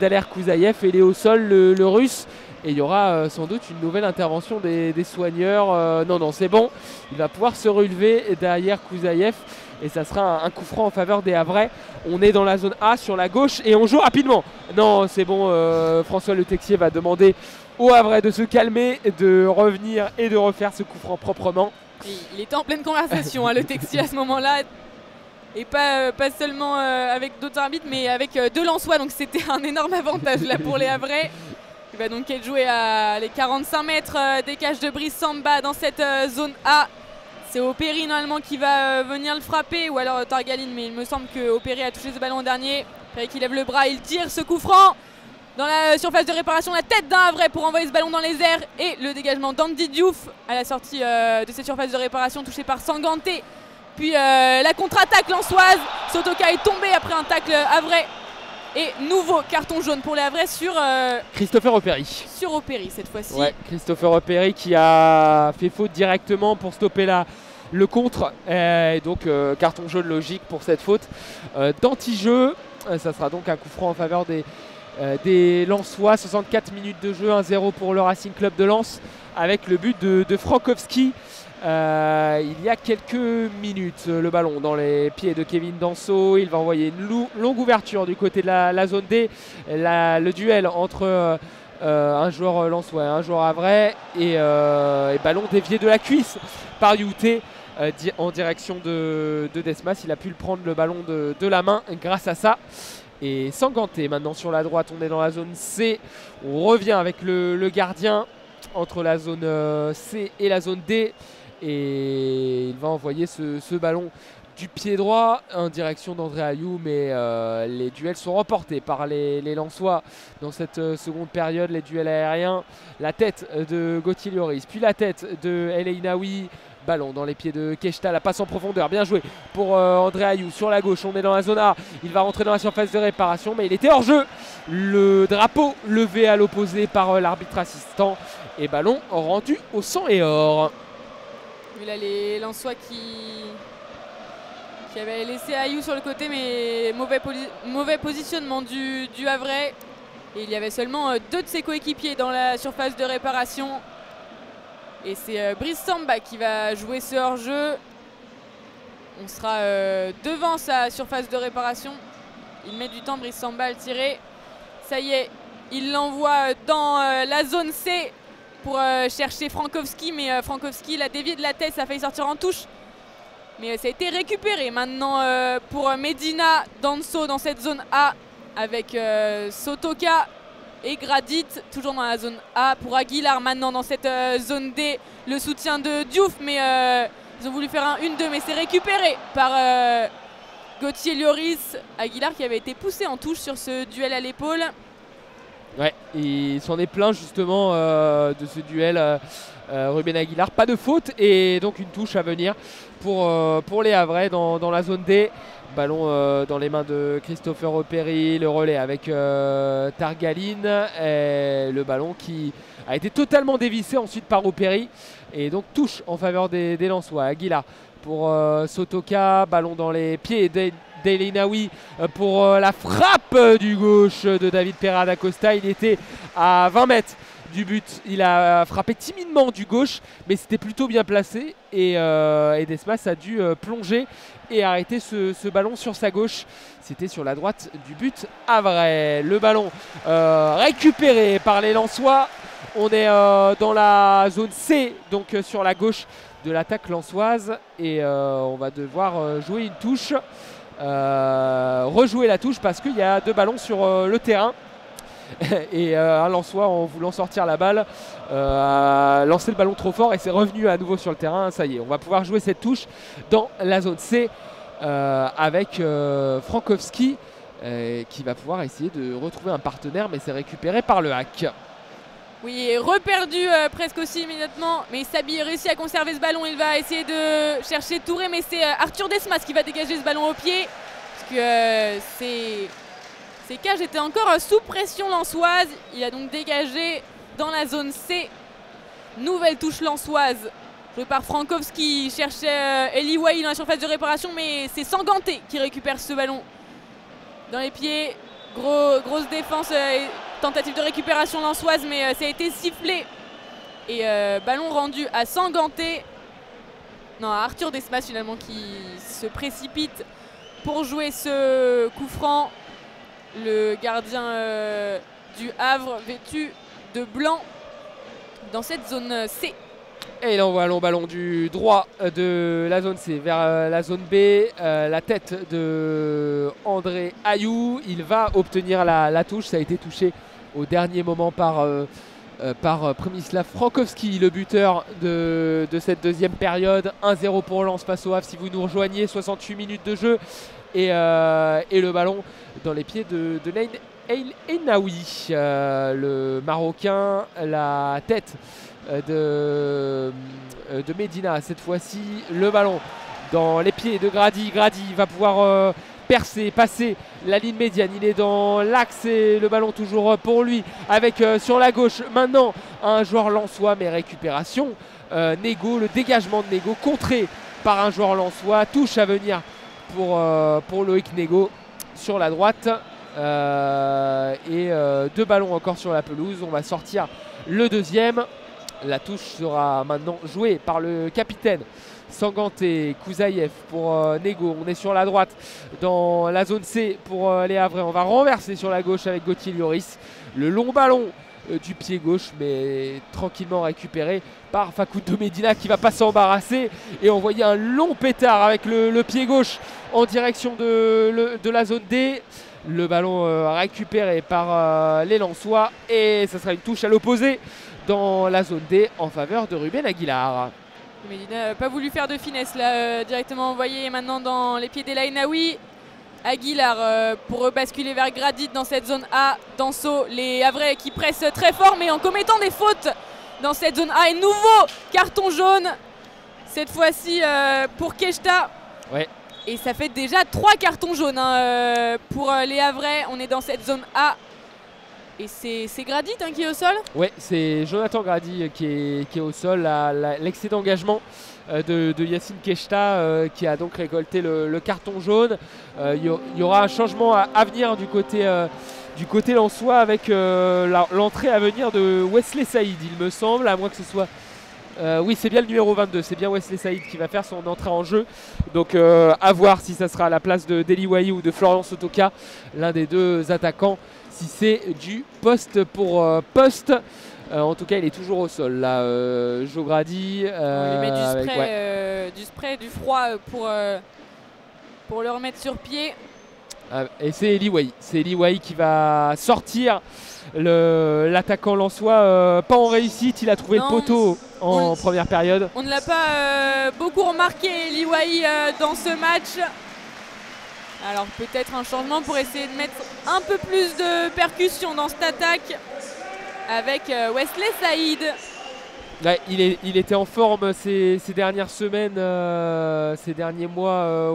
Daler Kouzaïev et il est au sol le russe. Et il y aura sans doute une nouvelle intervention des soigneurs. Non, c'est bon. Il va pouvoir se relever derrière Kouzaïev. Et ça sera un coup franc en faveur des Havrais. On est dans la zone A sur la gauche et on joue rapidement. Non, c'est bon. François Le Texier va demander aux Havrais de se calmer, de revenir et de refaire ce coup franc proprement. Il était en pleine conversation, Le Texier à ce moment-là. Et pas seulement avec d'autres arbitres, mais avec deux Lensois. Donc c'était un énorme avantage là pour les Havrais. Il va donc être joué à les 45 mètres des cages de Brice Samba dans cette zone A. C'est Opéry normalement qui va venir le frapper, ou alors Targaline, mais il me semble que Opéry a touché ce ballon en dernier. Opéry qui lève le bras, il tire ce coup franc dans la surface de réparation, la tête d'un Havrais pour envoyer ce ballon dans les airs, et le dégagement d'Andy Diouf à la sortie de cette surface de réparation, touché par Sanganté. Puis la contre-attaque lensoise, Sotoka est tombé après un tacle Havrais. Et nouveau carton jaune pour les Havrais sur Christopher Opéry. Sur Opéry cette fois-ci. Ouais, Christopher Opéry qui a fait faute directement pour stopper le contre. Et donc carton jaune logique pour cette faute d'anti-jeu. Ça sera donc un coup franc en faveur des Lensois. 64 minutes de jeu, 1-0 pour le Racing Club de Lens avec le but de Frankowski. Il y a quelques minutes, le ballon dans les pieds de Kevin Danso. Il va envoyer une longue ouverture du côté de la zone D. Le duel entre un joueur lensois et un joueur havrais. Et ballon dévié de la cuisse par Youté en direction de Desmas. Il a pu le prendre le ballon de la main grâce à ça. Et Sanganté maintenant sur la droite, on est dans la zone C. On revient avec le gardien entre la zone C et la zone D. Et il va envoyer ce ballon du pied droit en direction d'André Ayou, mais les duels sont remportés par les Lensois dans cette seconde période, les duels aériens. La tête de Gauthier Lloris, puis la tête de El Ainaoui. Ballon dans les pieds de Keshta, la passe en profondeur, bien joué pour André Ayou sur la gauche. On est dans la zone A, il va rentrer dans la surface de réparation, mais il était hors jeu. Le drapeau levé à l'opposé par l'arbitre assistant, et ballon rendu au sang et or. Et là, les Lensois qui avaient laissé Ayou sur le côté, mais mauvais positionnement du Havrais. Et il y avait seulement deux de ses coéquipiers dans la surface de réparation. Et c'est Brice Samba qui va jouer ce hors-jeu. On sera devant sa surface de réparation. Il met du temps, Brice Samba, à le tirer. Ça y est, il l'envoie dans la zone C pour chercher Frankowski. Mais Frankowski l'a dévié de la tête, ça a failli sortir en touche. Mais ça a été récupéré maintenant pour Medina Danso dans cette zone A avec Sotoka et Gradit, toujours dans la zone A pour Aguilar maintenant dans cette zone D. Le soutien de Diouf, mais ils ont voulu faire un 1-2, mais c'est récupéré par Gauthier Lloris. Aguilar qui avait été poussé en touche sur ce duel à l'épaule. Ouais, il s'en est plein justement de ce duel. Ruben Aguilar, pas de faute et donc une touche à venir pour les Havrais dans la zone D. Ballon dans les mains de Christopher Opéry, le relais avec Targaline, et le ballon qui a été totalement dévissé ensuite par Opéry et donc touche en faveur des Lensois. Aguilar pour Sotoka, ballon dans les pieds d'El Ainaoui pour la frappe du gauche de David Pereira da Costa. Il était à 20 mètres du but, il a frappé timidement du gauche, mais c'était plutôt bien placé et Desmas a dû plonger et arrêter ce ballon sur sa gauche. C'était sur la droite du but havrais. Le ballon récupéré par les Lensois. On est dans la zone C, donc sur la gauche de l'attaque lensoise, et on va devoir jouer une touche, rejouer la touche parce qu'il y a deux ballons sur le terrain. Et un Lensois, en voulant sortir la balle, a lancé le ballon trop fort et c'est revenu à nouveau sur le terrain. Ça y est, on va pouvoir jouer cette touche dans la zone C avec Frankowski qui va pouvoir essayer de retrouver un partenaire, mais c'est récupéré par le hack. Oui, reperdu presque aussi immédiatement, mais Sabi réussit à conserver ce ballon. Il va essayer de chercher Touré, mais c'est Arthur Desmas qui va dégager ce ballon au pied, parce que ces cages étaient encore sous pression lensoise. Il a donc dégagé dans la zone C. Nouvelle touche lensoise jouée par Frankowski. Il cherchait Eli Wahi dans la surface de réparation, mais c'est Sanganté qui récupère ce ballon dans les pieds. Grosse défense, tentative de récupération lensoise, mais ça a été sifflé. Et ballon rendu à Sanganté. Non, à Arthur Desmas finalement, qui se précipite pour jouer ce coup franc. Le gardien du Havre vêtu de blanc dans cette zone C. Et il envoie un long ballon du droit de la zone C vers la zone B. La tête de André Ayou. Il va obtenir la touche. Ça a été touché au dernier moment par Przemysław Frankowski, le buteur de cette deuxième période. 1-0 pour Lens face au Havre si vous nous rejoignez, 68 minutes de jeu. Et le ballon dans les pieds de Nain El Enaoui, le Marocain, la tête de Medina cette fois-ci. Le ballon dans les pieds de Grady. Grady va pouvoir percer, passer la ligne médiane. Il est dans l'axe et le ballon toujours pour lui. Avec sur la gauche maintenant un joueur lensois, mais récupération. Nego, le dégagement de Nego contré par un joueur lensois. Touche à venir pour Loïc Nego sur la droite. Deux ballons encore sur la pelouse. On va sortir le deuxième. La touche sera maintenant jouée par le capitaine Sanganté. Kouzaïev pour Nego. On est sur la droite dans la zone C pour les Havrais. On va renverser sur la gauche avec Gauthier Lloris. Le long ballon du pied gauche, mais tranquillement récupéré par Facundo Medina qui va pas s'embarrasser et envoyer un long pétard avec le pied gauche en direction de la zone D. Le ballon récupéré par les Lensois et ça sera une touche à l'opposé dans la zone D en faveur de Ruben Aguilar. Medina n'a pas voulu faire de finesse là, directement envoyé maintenant dans les pieds d'El Ainaoui. Aguilar pour basculer vers Grady dans cette zone A. Danso, les Havrais qui pressent très fort mais en commettant des fautes dans cette zone A. Et nouveau carton jaune, cette fois-ci pour Keshta. Ouais. Et ça fait déjà 3 cartons jaunes pour les Havrais. On est dans cette zone A. Et c'est Grady qui est au sol. Ouais, c'est Jonathan Grady qui est au sol. L'excès d'engagement de Yacine Keshta qui a donc récolté le carton jaune. Il y aura un changement à venir du côté lensois avec l'entrée à venir de Wesley Saïd, il me semble, à moins que ce soit... oui, c'est bien le numéro 22, c'est bien Wesley Saïd qui va faire son entrée en jeu. Donc à voir si ça sera à la place de Deli Wahi ou de Florian Sotoka, l'un des deux attaquants, si c'est du poste pour poste. En tout cas, il est toujours au sol là, Jo Grady. On lui met du spray, du froid pour le remettre sur pied. Et c'est Eli Wahi. C'est Eli Wahi qui va sortir l'attaquant lensois. Pas en réussite, il a trouvé le poteau en première période. On ne l'a pas beaucoup remarqué, Eli Wahi, dans ce match. Alors peut-être un changement pour essayer de mettre un peu plus de percussion dans cette attaque avec Wesley Saïd. Ouais, il était en forme ces dernières semaines, ces derniers mois,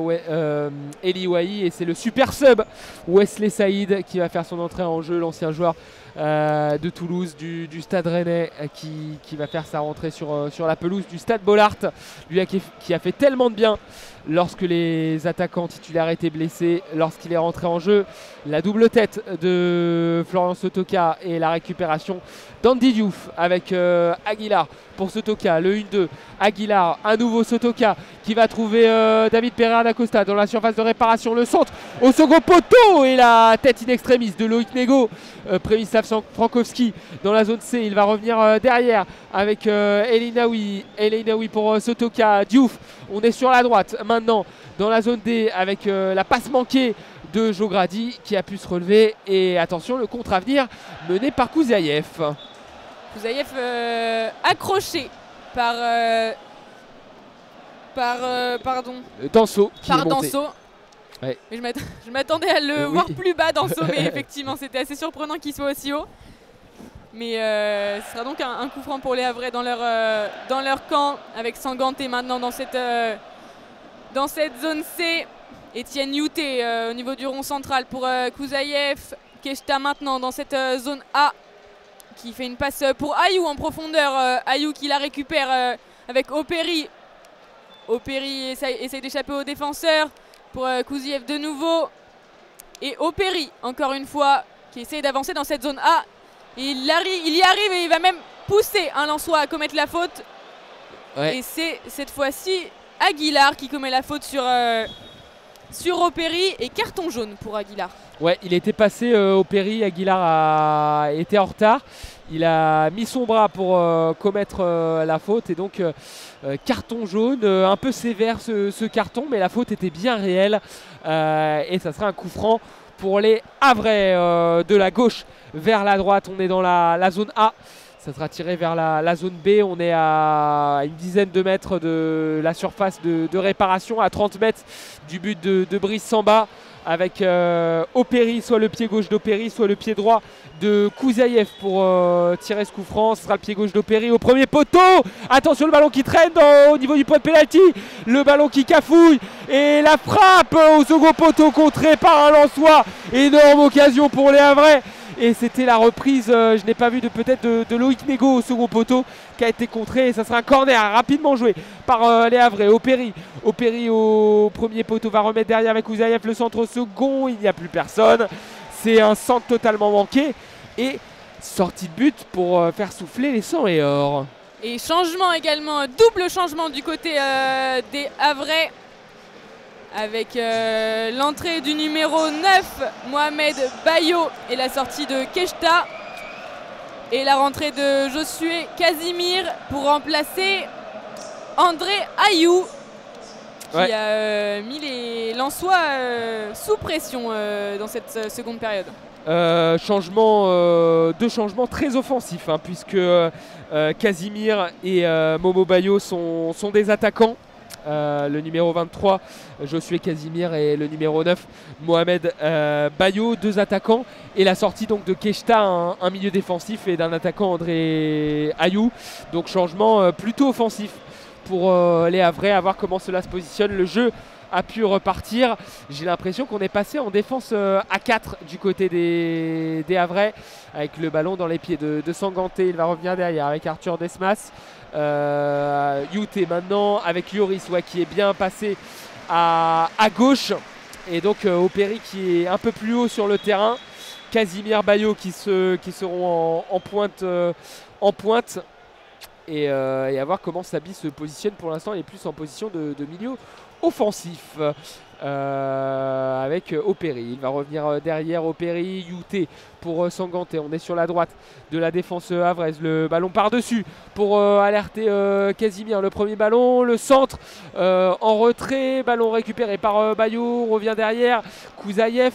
Eli Wahi, et c'est le super sub Wesley Saïd qui va faire son entrée en jeu, l'ancien joueur de Toulouse, du Stade Rennais, qui va faire sa rentrée sur la pelouse du Stade Bollaert, lui qui a fait tellement de bien lorsque les attaquants titulaires étaient blessés, lorsqu'il est rentré en jeu. La double tête de Florian Sotoka et la récupération d'Andy Diouf avec Aguilar pour Sotoka, le 1-2. Aguilar, à nouveau Sotoka qui va trouver David Pereira da Costa dans la surface de réparation. Le centre au second poteau et la tête in extremis de Loïc Nego. Przemysław Frankowski dans la zone C. Il va revenir derrière avec El Ainaoui pour Sotoka. Diouf, on est sur la droite maintenant dans la zone D avec la passe manquée de Jo Grady qui a pu se relever. Et attention, le contre à venir mené par Kouzaïev. Kouzaïev accroché par Danso. Par Danso. Ouais. Mais je m'attendais à le voir plus bas, Danso, mais effectivement c'était assez surprenant qu'il soit aussi haut. Mais ce sera donc un coup franc pour les Havrais dans leur camp avec Sanganté maintenant dans cette zone C. Etienne Youté au niveau du rond central pour Kouzaïev. Keshta maintenant dans cette zone A qui fait une passe pour Ayou en profondeur. Ayou qui la récupère avec Opéry. Opéry essaye d'échapper aux défenseurs pour Kouzaïev de nouveau. Et Opéry encore une fois qui essaye d'avancer dans cette zone A. Et il y arrive et il va même pousser un Lensois à commettre la faute. Ouais. Et c'est cette fois-ci Aguilar qui commet la faute sur Opéry et carton jaune pour Aguilar. Ouais, il était passé Opéry, Aguilar a été en retard. Il a mis son bras pour commettre la faute et donc carton jaune, un peu sévère ce carton, mais la faute était bien réelle et ça sera un coup franc pour les Havrais. De la gauche vers la droite, on est dans la zone A. Ça sera tiré vers la zone B. On est à une dizaine de mètres de la surface de réparation, à 30 mètres du but de Brice Samba, avec Opéry, soit le pied gauche d'Opéry, soit le pied droit de Kouzaïev pour tirer ce coup franc. Ce sera le pied gauche d'Opéry au premier poteau. Attention, le ballon qui traîne au niveau du point de pénalty. Le ballon qui cafouille et la frappe au second poteau contrée par un Lensois. Énorme occasion pour les Havrais. Et c'était la reprise, je n'ai pas vu de Loïc Nego au second poteau qui a été contré. Et ça sera un corner rapidement joué par les Havrais. Opéry au premier poteau va remettre derrière avec Kouzaïev. Le centre au second, il n'y a plus personne. C'est un centre totalement manqué. Et sortie de but pour faire souffler les 100 et or. Et changement également, double changement du côté des Havrais. Avec l'entrée du numéro 9, Mohamed Bayo, et la sortie de Keshta. Et la rentrée de Josué Casimir pour remplacer André Ayou, qui a mis les Lensois sous pression dans cette seconde période. Deux changements très offensifs, hein, puisque Casimir et Momo Bayo sont des attaquants. Le numéro 23, Josué Casimir, et le numéro 9, Mohamed Bayo, deux attaquants. Et la sortie donc de Keshta, un milieu défensif, et d'un attaquant, André Ayou. Donc changement plutôt offensif pour les Havrais, à voir comment cela se positionne. Le jeu a pu repartir. J'ai l'impression qu'on est passé en défense à 4 du côté des Havrais, avec le ballon dans les pieds de Sanganté. Il va revenir derrière avec Arthur Desmas. Youté maintenant avec Lloris, qui est bien passé à gauche, et donc Opéry qui est un peu plus haut sur le terrain. Casimir, Bayo qui seront en pointe, et à voir comment Sabi se positionne. Pour l'instant il est plus en position de milieu offensif, avec Opéry. Il va revenir derrière Opéry. Youté pour Sanganté. On est sur la droite de la défense havraise. Le ballon par-dessus pour alerter Casimir. Le premier ballon, le centre en retrait. Ballon récupéré par Bayo. On revient derrière. Kouzaïev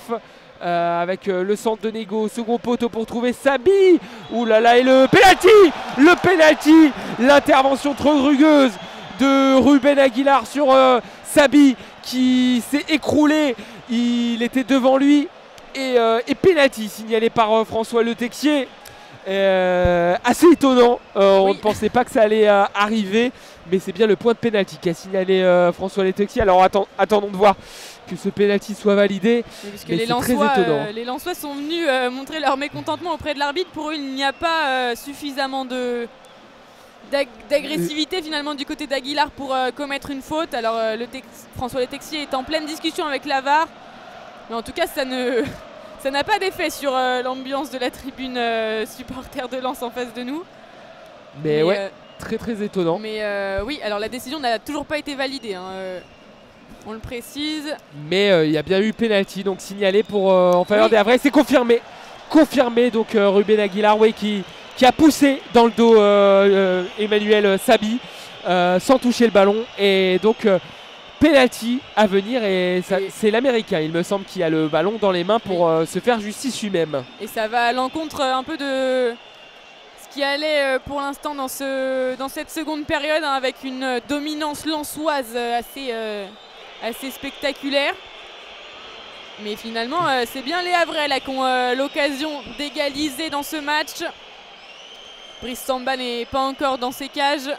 avec le centre de Nego. Second poteau pour trouver Sabi. Ouh là là, et le penalty. L'intervention trop rugueuse de Ruben Aguilar sur Sabi, qui s'est écroulé. Il était devant lui, et penalty signalé par François Le Texier. Assez étonnant, on ne pensait pas que ça allait arriver, mais c'est bien le point de penalty qu'a signalé François Le Texier. Alors attendons de voir que ce penalty soit validé. Oui, parce que les Lensois sont venus montrer leur mécontentement auprès de l'arbitre. Pour eux, il n'y a pas suffisamment d'agressivité finalement du côté d'Aguilar pour commettre une faute. Alors François Le Texier est en pleine discussion avec la VAR, mais en tout cas ça n'a pas d'effet sur l'ambiance de la tribune supporter de Lens en face de nous. Mais ouais, très très étonnant. Mais oui, alors la décision n'a toujours pas été validée, hein, on le précise. Mais il y a bien eu penalty, donc signalé pour en faveur des Havrais. C'est confirmé donc Ruben Aguilar, qui a poussé dans le dos Emmanuel Sabi sans toucher le ballon, et donc penalty à venir, et c'est l'Américain, il me semble, qui a le ballon dans les mains pour se faire justice lui-même. Et ça va à l'encontre un peu de ce qui allait pour l'instant dans cette seconde période, hein, avec une dominance lensoise assez spectaculaire. Mais finalement c'est bien les Havrais là qui ont l'occasion d'égaliser dans ce match. Brice Samba n'est pas encore dans ses cages.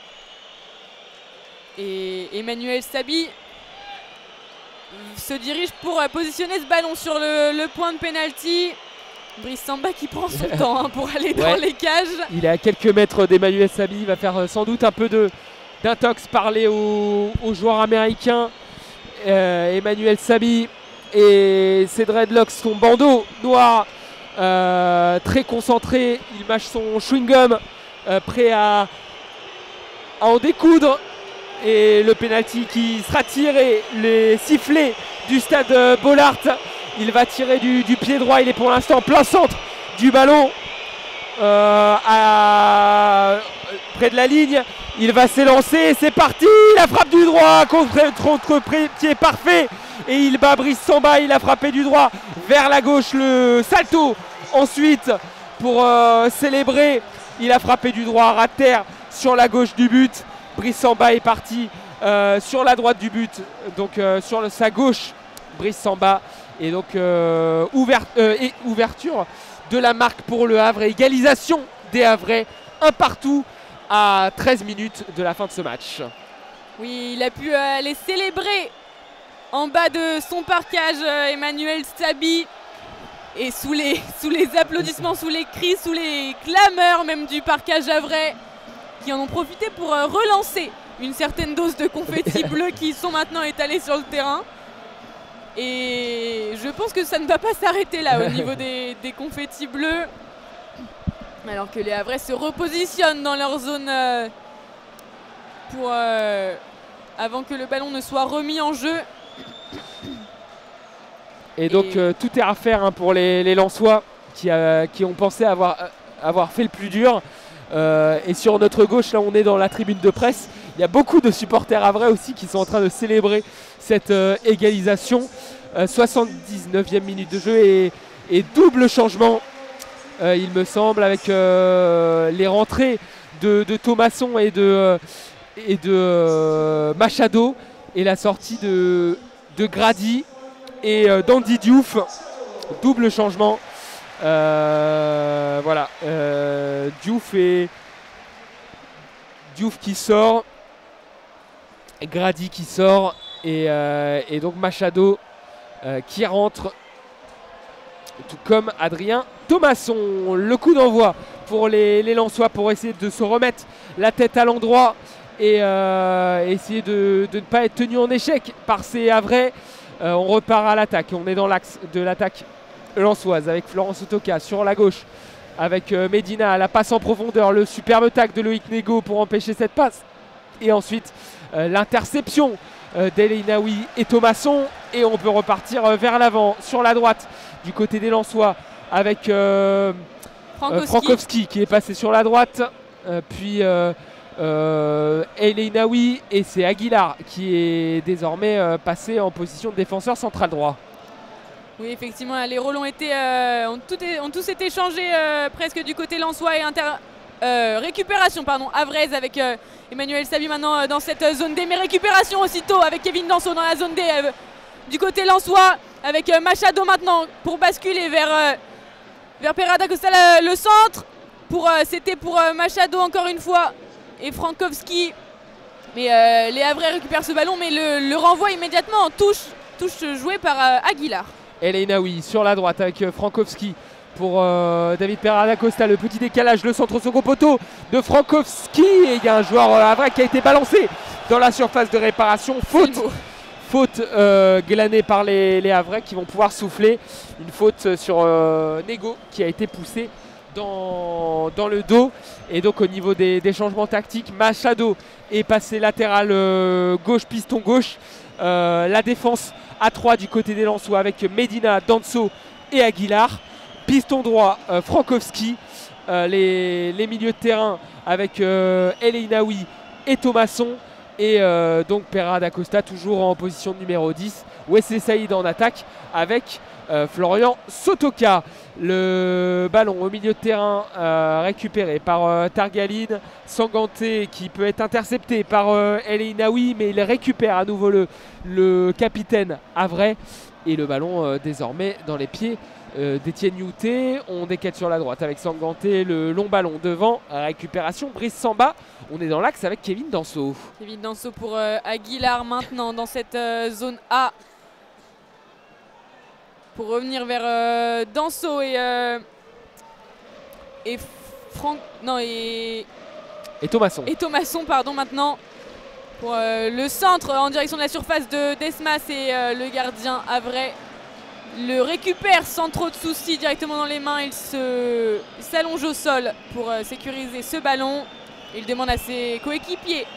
Et Emmanuel Sabi se dirige pour positionner ce ballon sur le point de pénalty. Brice Samba qui prend son temps, hein, pour aller dans les cages. Il est à quelques mètres d'Emmanuel Sabi. Il va faire sans doute un peu d'intox, parler aux joueurs américains. Emmanuel Sabi et ses dreadlocks, son bandeau noir, très concentré. Il mâche son chewing-gum, prêt à en découdre. Et le penalty qui sera tiré, les sifflets du stade Bollaert. Il va tirer du pied droit. Il est pour l'instant plein centre du ballon, près de la ligne. Il va s'élancer, c'est parti. La frappe du droit contre pied parfait. Et il bat Brice Samba. Il a frappé du droit vers la gauche, le salto ensuite pour célébrer. Il a frappé du droit à terre sur la gauche du but. Brice Samba est parti sur la droite du but, donc sur sa gauche, Brice Samba. Et donc ouverture de la marque pour le Havre. Égalisation des Havrais, un partout à 13 minutes de la fin de ce match. Oui, il a pu aller célébrer en bas de son parquage, Emmanuel Stabi. Et sous les applaudissements, sous les cris, sous les clameurs même du parquage havrais, qui en ont profité pour relancer une certaine dose de confettis bleus qui sont maintenant étalés sur le terrain. Et je pense que ça ne va pas s'arrêter là au niveau des confettis bleus. Alors que les Havrais se repositionnent dans leur zone avant que le ballon ne soit remis en jeu. Et donc tout est à refaire hein, pour les Lensois qui ont pensé avoir fait le plus dur. Et sur notre gauche, là on est dans la tribune de presse. Il y a beaucoup de supporters havrais aussi qui sont en train de célébrer cette égalisation. 79e minute de jeu et double changement, il me semble, avec les rentrées de Thomasson et de Machado et la sortie de Grady et d'Andy Diouf. Double changement. Voilà. Diouf qui sort. Grady qui sort. Et donc Machado qui rentre. Tout comme Adrien Thomasson. Le coup d'envoi pour les Lensois pour essayer de se remettre la tête à l'endroit et essayer de ne pas être tenu en échec par ces Havrais. On repart à l'attaque. On est dans l'axe de l'attaque lensoise avec Florent Sotoka sur la gauche. Avec Medina, la passe en profondeur. Le superbe tac de Loïc Nego pour empêcher cette passe. Et ensuite l'interception d'Eleinaoui et Thomasson. Et on peut repartir vers l'avant sur la droite du côté des Lensois avec Frankowski qui est passé sur la droite. Puis Eleinaoui et c'est Aguilar qui est désormais passé en position de défenseur central droit. Oui, effectivement, les rôles ont tous été changés presque du côté lensois et récupération havraise avec Emmanuel Stabi maintenant dans cette zone D, mais récupération aussitôt avec Kevin Danso dans la zone D du côté lensois avec Machado maintenant pour basculer vers Pera da Costa le centre. C'était pour Machado encore une fois et Frankowski, mais les Havrais récupèrent ce ballon, mais le renvoi immédiatement en touche jouée par Aguilar. Eleinaoui sur la droite avec Frankowski pour David Pera da Costa. Le petit décalage, le centre second poteau de Frankowski. Et il y a un joueur havrais qui a été balancé dans la surface de réparation. Faute glanée par les Havrais qui vont pouvoir souffler. Une faute sur Nego qui a été poussé dans le dos. Et donc au niveau des changements tactiques, Machado est passé latéral gauche, piston gauche. La défense à 3 du côté des Lensois avec Medina, Danso et Aguilar. Piston droit, Frankowski. Les milieux de terrain avec Eleinaoui et Thomasson. Et donc Pera da Costa toujours en position de numéro 10. Wesley Saïd en attaque avec Florian Sotoka. Le ballon au milieu de terrain récupéré par Targaline. Sanganté qui peut être intercepté par Eleinaoui, mais il récupère à nouveau le capitaine havrais. Et le ballon désormais dans les pieds d'Etienne Youté. On déquête sur la droite avec Sanganté. Le long ballon devant. Récupération Brice Samba. On est dans l'axe avec Kevin Danso. Kevin Danso pour Aguilar maintenant dans cette zone A. Pour revenir vers Danso et Thomasson. Et Thomasson, pardon, maintenant. Pour le centre en direction de la surface de Desmas et le gardien havrais le récupère sans trop de soucis directement dans les mains. Il s'allonge au sol pour sécuriser ce ballon. Il demande à ses coéquipiers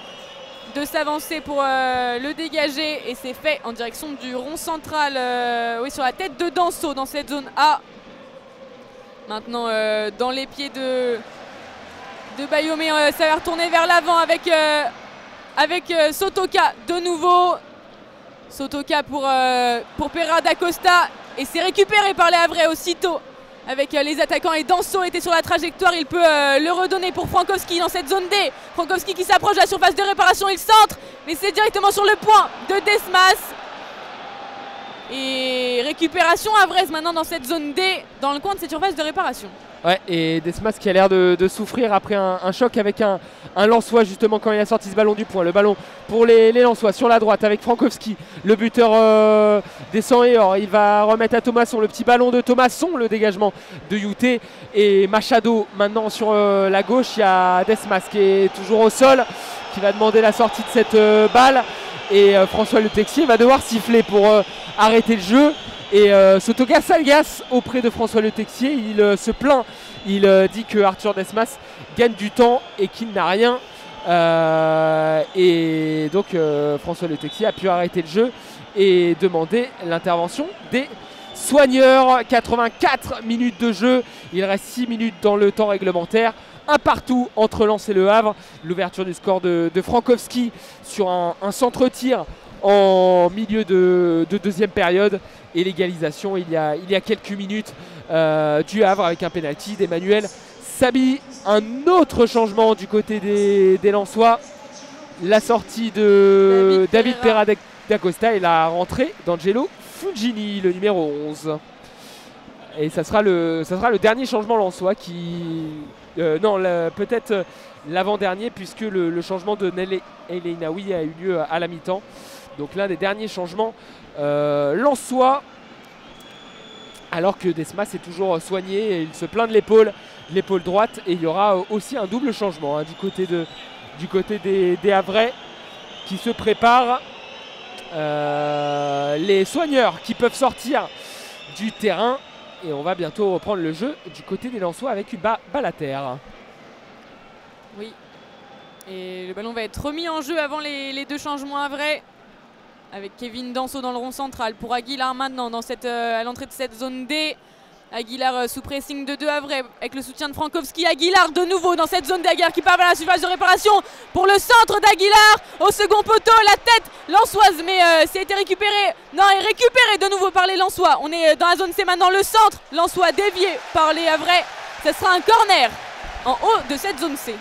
de s'avancer pour le dégager et c'est fait en direction du rond central, sur la tête de Danso dans cette zone A. Maintenant dans les pieds de Bayomé, ça va retourner vers l'avant avec Sotoka de nouveau. Sotoka pour Pera da Costa Et c'est récupéré par les Havrais aussitôt. Avec les attaquants et Danso était sur la trajectoire, il peut le redonner pour Frankowski dans cette zone D. Frankowski qui s'approche de la surface de réparation, il centre, mais c'est directement sur le point de Desmas. Et récupération Havraise maintenant dans cette zone D, dans le coin de cette surface de réparation. Ouais, et Desmas qui a l'air de souffrir après un choc avec un Lensois justement quand il a sorti ce ballon du point. Le ballon pour les Lensois sur la droite avec Frankowski, le buteur des 100 et or. Il va remettre à Thomasson, le petit ballon de Thomasson, le dégagement de Youté. Et Machado maintenant sur la gauche, il y a Desmas qui est toujours au sol, qui va demander la sortie de cette balle. Et François Le Texier va devoir siffler pour arrêter le jeu. Et Sotoga s'agace auprès de François Le Texier, il se plaint, il dit que Arthur Desmas gagne du temps et qu'il n'a rien. Et donc François Le Texier a pu arrêter le jeu et demander l'intervention des soigneurs. 84 minutes de jeu, il reste 6 minutes dans le temps réglementaire. Un partout entre Lens et Le Havre. L'ouverture du score de Frankowski sur un centre-tir en milieu de deuxième période. Et l'égalisation il y a quelques minutes du Havre avec un pénalty d'Emmanuel Sabi. Un autre changement du côté des Lensois. La sortie de David Pereira d'Acosta et la rentrée d'Angelo Fugini, le numéro 11. Et ça sera le dernier changement lensois qui... non, peut-être l'avant-dernier puisque le changement de Nel Eleinaoui a eu lieu à la mi-temps. Donc l'un des derniers changements lensois. Alors que Desmas est toujours soigné et il se plaint de l'épaule droite. Et il y aura aussi un double changement du côté des Havrais qui se préparent. Les soigneurs qui peuvent sortir du terrain. Et on va bientôt reprendre le jeu du côté des Lensois avec une balle à terre. Oui. Et le ballon va être remis en jeu avant les deux changements havrais. Avec Kevin Danso dans le rond central pour Aguilar maintenant dans à l'entrée de cette zone D. Aguilar sous pressing de 2 Havrais avec le soutien de Frankowski. Aguilar de nouveau dans cette zone d'Aguilar qui part vers la surface de réparation pour le centre d'Aguilar au second poteau. La tête lensoise mais c'est été récupéré. Non, est récupéré de nouveau par les Lensois. On est dans la zone C maintenant, le centre lensois dévié par les Havrais. Ce sera un corner en haut de cette zone C.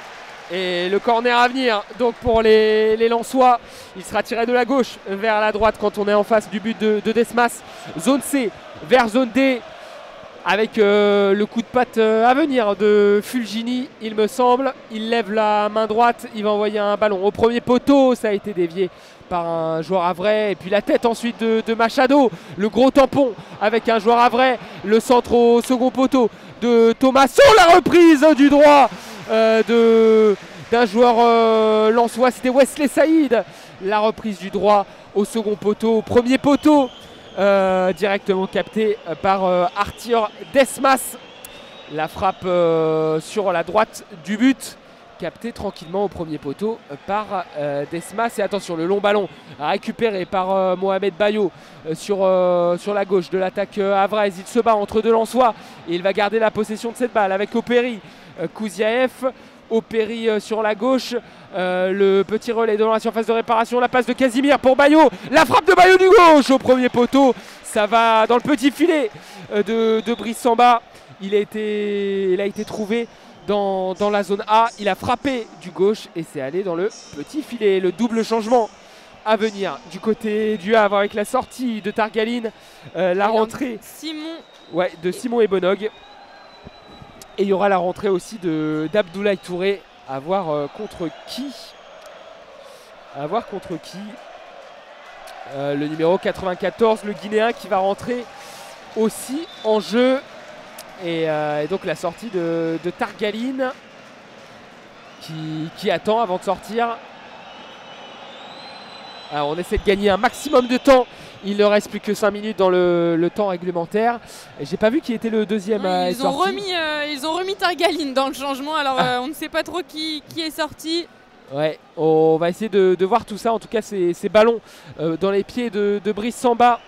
Et le corner à venir donc pour les Lensois, il sera tiré de la gauche vers la droite quand on est en face du but de Desmas. Zone C vers zone D avec le coup de patte à venir de Fulgini, il me semble. Il lève la main droite, il va envoyer un ballon au premier poteau, ça a été dévié par un joueur havrais. Et puis la tête ensuite de Machado, le gros tampon avec un joueur havrais. Le centre au second poteau de Thomasson, la reprise du droit d'un joueur lensois, c'était Wesley Saïd. La reprise du droit au second poteau, au premier poteau, directement capté par Arthur Desmas. La frappe sur la droite du but, capté tranquillement au premier poteau par Desmas. Et attention, le long ballon récupéré par Mohamed Bayo sur la gauche de l'attaque havraise. Il se bat entre deux Lensois et il va garder la possession de cette balle avec Opéry, Kouziaev. Opéry sur la gauche, le petit relais dans la surface de réparation, la passe de Casimir pour Bayo, la frappe de Bayo du gauche au premier poteau, ça va dans le petit filet de Brice Samba. Il a été trouvé dans la zone A, il a frappé du gauche et c'est allé dans le petit filet. Le double changement à venir du côté du Havre avec la sortie de Targaline, la rentrée de Simon et Bonog. Et il y aura la rentrée aussi d'Abdoulaye Touré, à voir contre qui. Le numéro 94, le Guinéen qui va rentrer aussi en jeu. Et donc la sortie de Targaline qui attend avant de sortir. Alors on essaie de gagner un maximum de temps. Il ne reste plus que 5 minutes dans le temps réglementaire. J'ai pas vu qui était le deuxième à être sorti. Ils ont remis Targaline dans le changement. Alors on ne sait pas trop qui est sorti. Ouais, on va essayer de voir tout ça. En tout cas, ces ballons dans les pieds de Brice Samba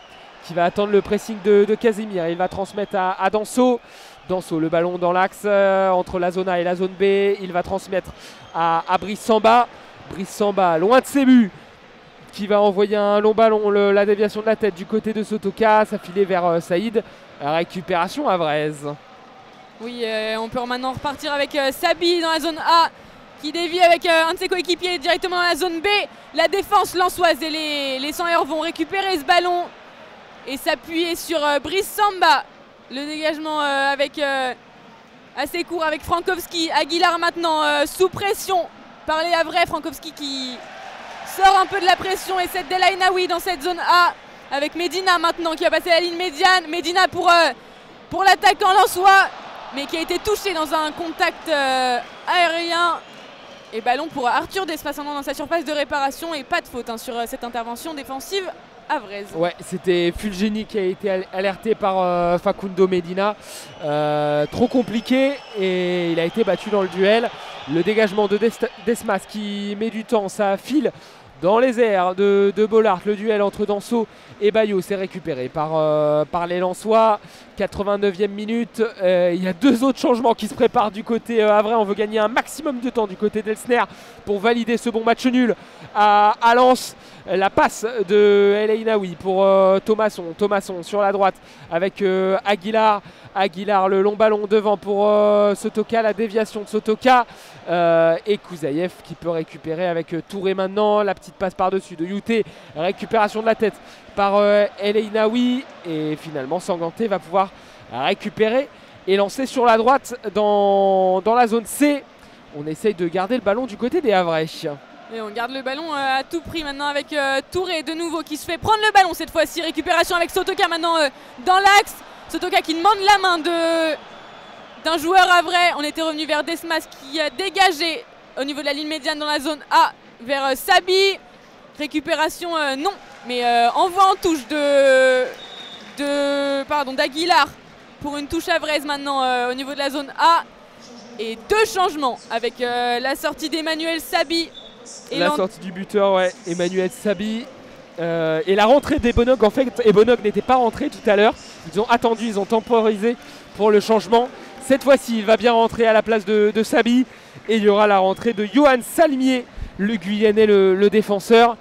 qui va attendre le pressing de Casimir. Il va transmettre à Danso. Danso, le ballon dans l'axe entre la zone A et la zone B. Il va transmettre à Brice Samba. Brice Samba, loin de ses buts, qui va envoyer un long ballon, la déviation de la tête du côté de Sotoka, ça filait vers Saïd. Récupération avraise. Oui, on peut maintenant repartir avec Sabi dans la zone A qui dévie avec un de ses coéquipiers directement dans la zone B. La défense lensoise et les 100 heures vont récupérer ce ballon et s'appuyer sur Brice Samba. Le dégagement avec assez court avec Frankowski. Aguilar maintenant sous pression par les Havrais. Frankowski qui sort un peu de la pression et c'est El Ainaoui dans cette zone A avec Medina maintenant qui a passé la ligne médiane. Medina pour l'attaquant lensois mais qui a été touché dans un contact aérien. Et ballon pour Arthur Desmas dans sa surface de réparation et pas de faute sur cette intervention défensive havraise. Ouais, c'était Fulgini qui a été alerté par Facundo Medina. Trop compliqué et il a été battu dans le duel. Le dégagement de Desmas qui met du temps, ça file dans les airs de Bollaert. Le duel entre Danso et Bayo s'est récupéré par les Lensois. 89e minute. Il y a 2 autres changements qui se préparent du côté havrais. On veut gagner un maximum de temps du côté d'Elsner pour valider ce bon match nul à Lens. La passe de El Ainaoui pour Thomasson. Thomasson sur la droite avec Aguilar. Aguilar, le long ballon devant pour Sotoka. La déviation de Sotoka. Et Kouzaïev qui peut récupérer avec Touré maintenant. La petite passe par-dessus de Youté. Récupération de la tête par El Ainaoui. Et finalement, Sanganté va pouvoir récupérer et lancer sur la droite dans la zone C. On essaye de garder le ballon du côté des Havrais. Et on garde le ballon à tout prix maintenant avec Touré de nouveau qui se fait prendre le ballon cette fois-ci. Récupération avec Sotoka maintenant dans l'axe. Sotoka qui demande la main d'un joueur havrais. On était revenu vers Desmas qui a dégagé au niveau de la ligne médiane dans la zone A vers Sabi. Récupération non, mais envoi en touche d'Aguilar pour une touche havraise maintenant au niveau de la zone A. Et 2 changements avec la sortie d'Emmanuel Sabi. Et la sortie du buteur, ouais, Emmanuel Sabi. Et la rentrée d'Ebonog, en fait, Ebonog n'était pas rentré tout à l'heure. Ils ont attendu, ils ont temporisé pour le changement. Cette fois-ci, il va bien rentrer à la place de Sabi. Et il y aura la rentrée de Johan Salmier, le Guyanais, le défenseur,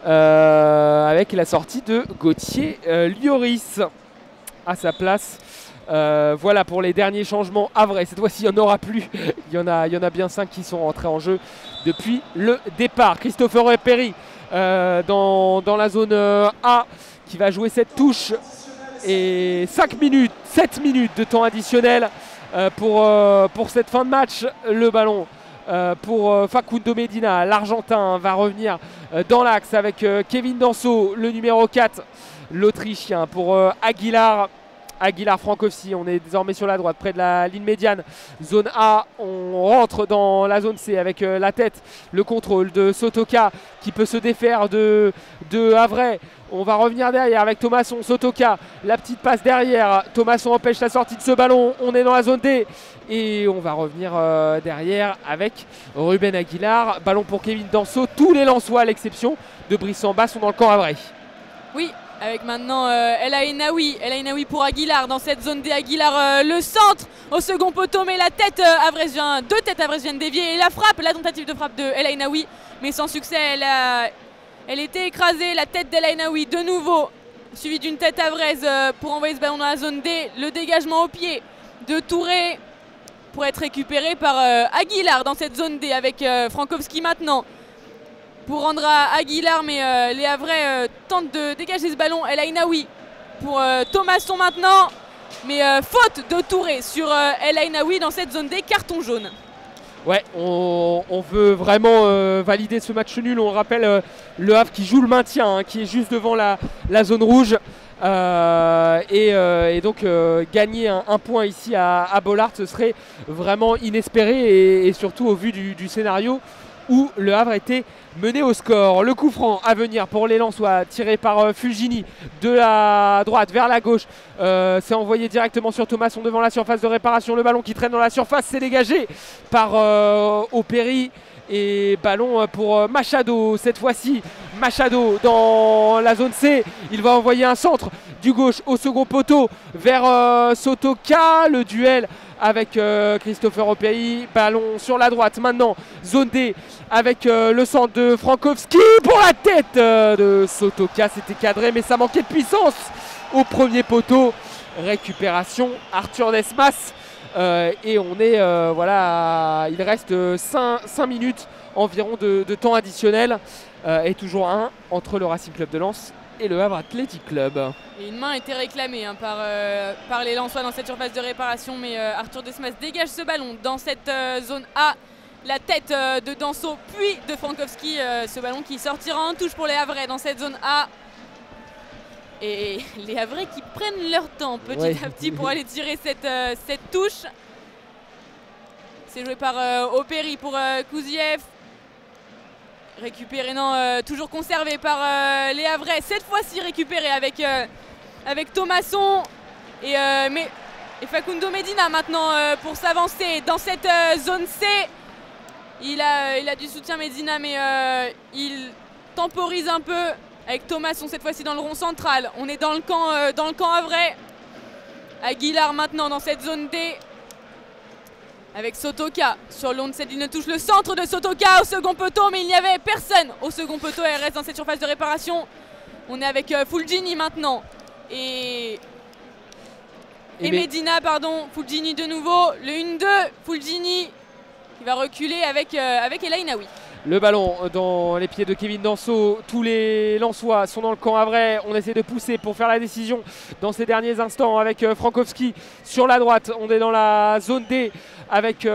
avec la sortie de Gauthier Lloris à sa place. Voilà pour les derniers changements havrais. Cette fois-ci, il n'y en aura plus. Il y en a bien 5 qui sont rentrés en jeu depuis le départ. Christopher Perry dans la zone A qui va jouer cette touche. Et 7 minutes de temps additionnel pour cette fin de match. Le ballon pour Facundo Medina. L'Argentin va revenir dans l'axe avec Kevin Danso, le numéro 4, l'Autrichien, pour Aguilar. Aguilar Frankowski, on est désormais sur la droite près de la ligne médiane. Zone A, on rentre dans la zone C avec la tête, le contrôle de Sotoka qui peut se défaire de Havrais. On va revenir derrière avec Thomasson, Sotoka, la petite passe derrière. Thomasson empêche la sortie de ce ballon, on est dans la zone D. Et on va revenir derrière avec Ruben Aguilar. Ballon pour Kevin Danso. Tous les Lensois à l'exception de Brice Samba sont dans le camp havrais. Oui. Avec maintenant El Ainaoui pour Aguilar dans cette zone D. Aguilar le centre au second poteau, mais la tête havraisienne, 2 têtes havraisiennes déviées et la frappe, la tentative de frappe de El Ainaoui, mais sans succès. Elle était écrasée, la tête d'El Ainaoui de nouveau, suivie d'une tête havraise pour envoyer ce ballon dans la zone D. Le dégagement au pied de Touré pour être récupéré par Aguilar dans cette zone D avec Frankowski maintenant. Pour rendre à Aguilar, mais les Havrais tentent de dégager ce ballon. El Ainaoui pour Thomasson maintenant. Mais faute de Touré sur El Ainaoui dans cette zone D, carton jaune. Ouais, on veut vraiment valider ce match nul. On rappelle le Havre qui joue le maintien, qui est juste devant la zone rouge. Et donc gagner un point ici à Bollaert, ce serait vraiment inespéré et surtout au vu du scénario où le Havre était mené au score. Le coup franc à venir pour les Lensois, tiré par Fulgini de la droite vers la gauche. C'est envoyé directement sur Thomasson devant la surface de réparation. Le ballon qui traîne dans la surface, c'est dégagé par Opéry. Et ballon pour Machado cette fois-ci. Machado dans la zone C. Il va envoyer un centre du gauche au second poteau vers Sotoka. Le duel avec Christopher Opey. Ballon sur la droite maintenant. Zone D avec le centre de Frankowski pour la tête de Sotoka. C'était cadré mais ça manquait de puissance au premier poteau. Récupération Arthur Desmas. Et on est voilà, il reste 5 minutes environ de temps additionnel et toujours un entre le Racing Club de Lens et le Havre Athletic Club. Et une main a été réclamée par les Lensois dans cette surface de réparation, mais Arthur Desmas dégage ce ballon dans cette zone A. La tête de Danso puis de Frankowski, ce ballon qui sortira en touche pour les Havrais dans cette zone A. Et les Havrais qui prennent leur temps petit à petit pour aller tirer cette touche. C'est joué par Opey pour Kouziev. Récupéré, non, toujours conservé par les Havrais. Cette fois-ci récupéré avec Thomasson et Facundo Medina maintenant pour s'avancer dans cette zone C. Il a du soutien Medina, mais il temporise un peu avec Thomasson cette fois-ci dans le rond central. On est dans le camp havrais. Aguilar maintenant dans cette zone D. Avec Sotoka sur le long de cette ligne de touche. Le centre de Sotoka au second poteau, mais il n'y avait personne au second poteau. Elle reste dans cette surface de réparation. On est avec Fulgini maintenant. Et Medina, pardon. Fulgini de nouveau. Le 1-2. Fulgini qui va reculer avec El Ainaoui. Le ballon dans les pieds de Kevin Danso. Tous les Lensois sont dans le camp havrais. On essaie de pousser pour faire la décision dans ces derniers instants avec Frankowski sur la droite. On est dans la zone D avec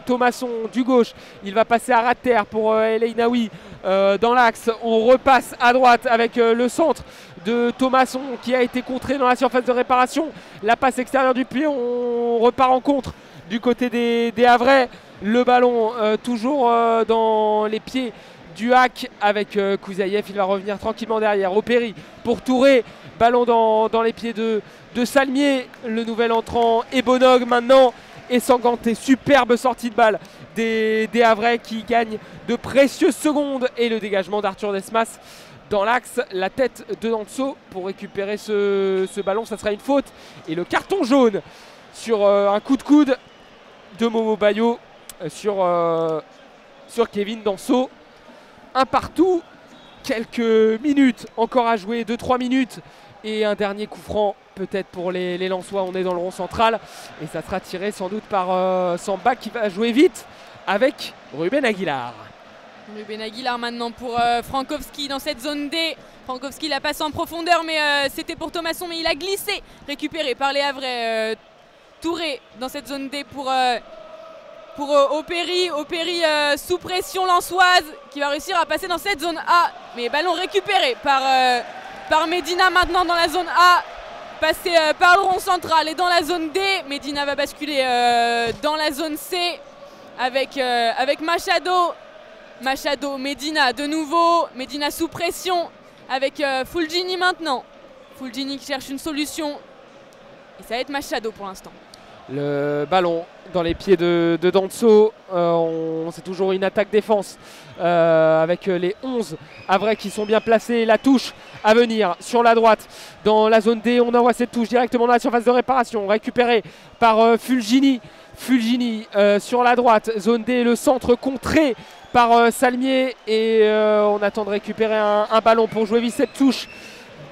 Thomasson du gauche. Il va passer à ras de terre pour El Ainaoui dans l'axe. On repasse à droite avec le centre de Thomasson qui a été contré dans la surface de réparation. La passe extérieure du pied. On repart en contre du côté des Havrais. Le ballon toujours dans les pieds du hack avec Kouzaïev. Il va revenir tranquillement derrière. Opey pour Touré. Ballon dans les pieds de Salmier. Le nouvel entrant Ebonog maintenant. Et Sanganté. Superbe sortie de balle des Havrais qui gagnent de précieuses secondes. Et le dégagement d'Arthur Desmas dans l'axe. La tête de Danso pour récupérer ce ballon. Ça sera une faute. Et le carton jaune sur un coup de coude de Momo Bayo sur Kevin Danso. Un partout, quelques minutes encore à jouer, 2-3 minutes et un dernier coup franc peut-être pour les Lensois. On est dans le rond central et ça sera tiré sans doute par Samba qui va jouer vite avec Ruben Aguilar. Ruben Aguilar maintenant pour Frankowski dans cette zone D. Frankowski la passe en profondeur, mais c'était pour Thomasson, mais il a glissé, récupéré par les Havrais. Touré dans cette zone D pour Opey. Opey sous pression lensoise qui va réussir à passer dans cette zone A. Mais ballon récupéré par Medina maintenant dans la zone A. Passé par le rond central et dans la zone D. Medina va basculer dans la zone C avec Machado. Machado, Medina de nouveau. Medina sous pression avec Fulgini maintenant. Fulgini qui cherche une solution. Et ça va être Machado pour l'instant. Le ballon dans les pieds de Danso. C'est toujours une attaque-défense avec les 11 Havrais qui sont bien placés. La touche à venir sur la droite dans la zone D. On envoie cette touche directement dans la surface de réparation. Récupérée par Fulgini. Fulgini sur la droite. Zone D, le centre contré par Salmier. Et on attend de récupérer un ballon pour jouer vite cette touche.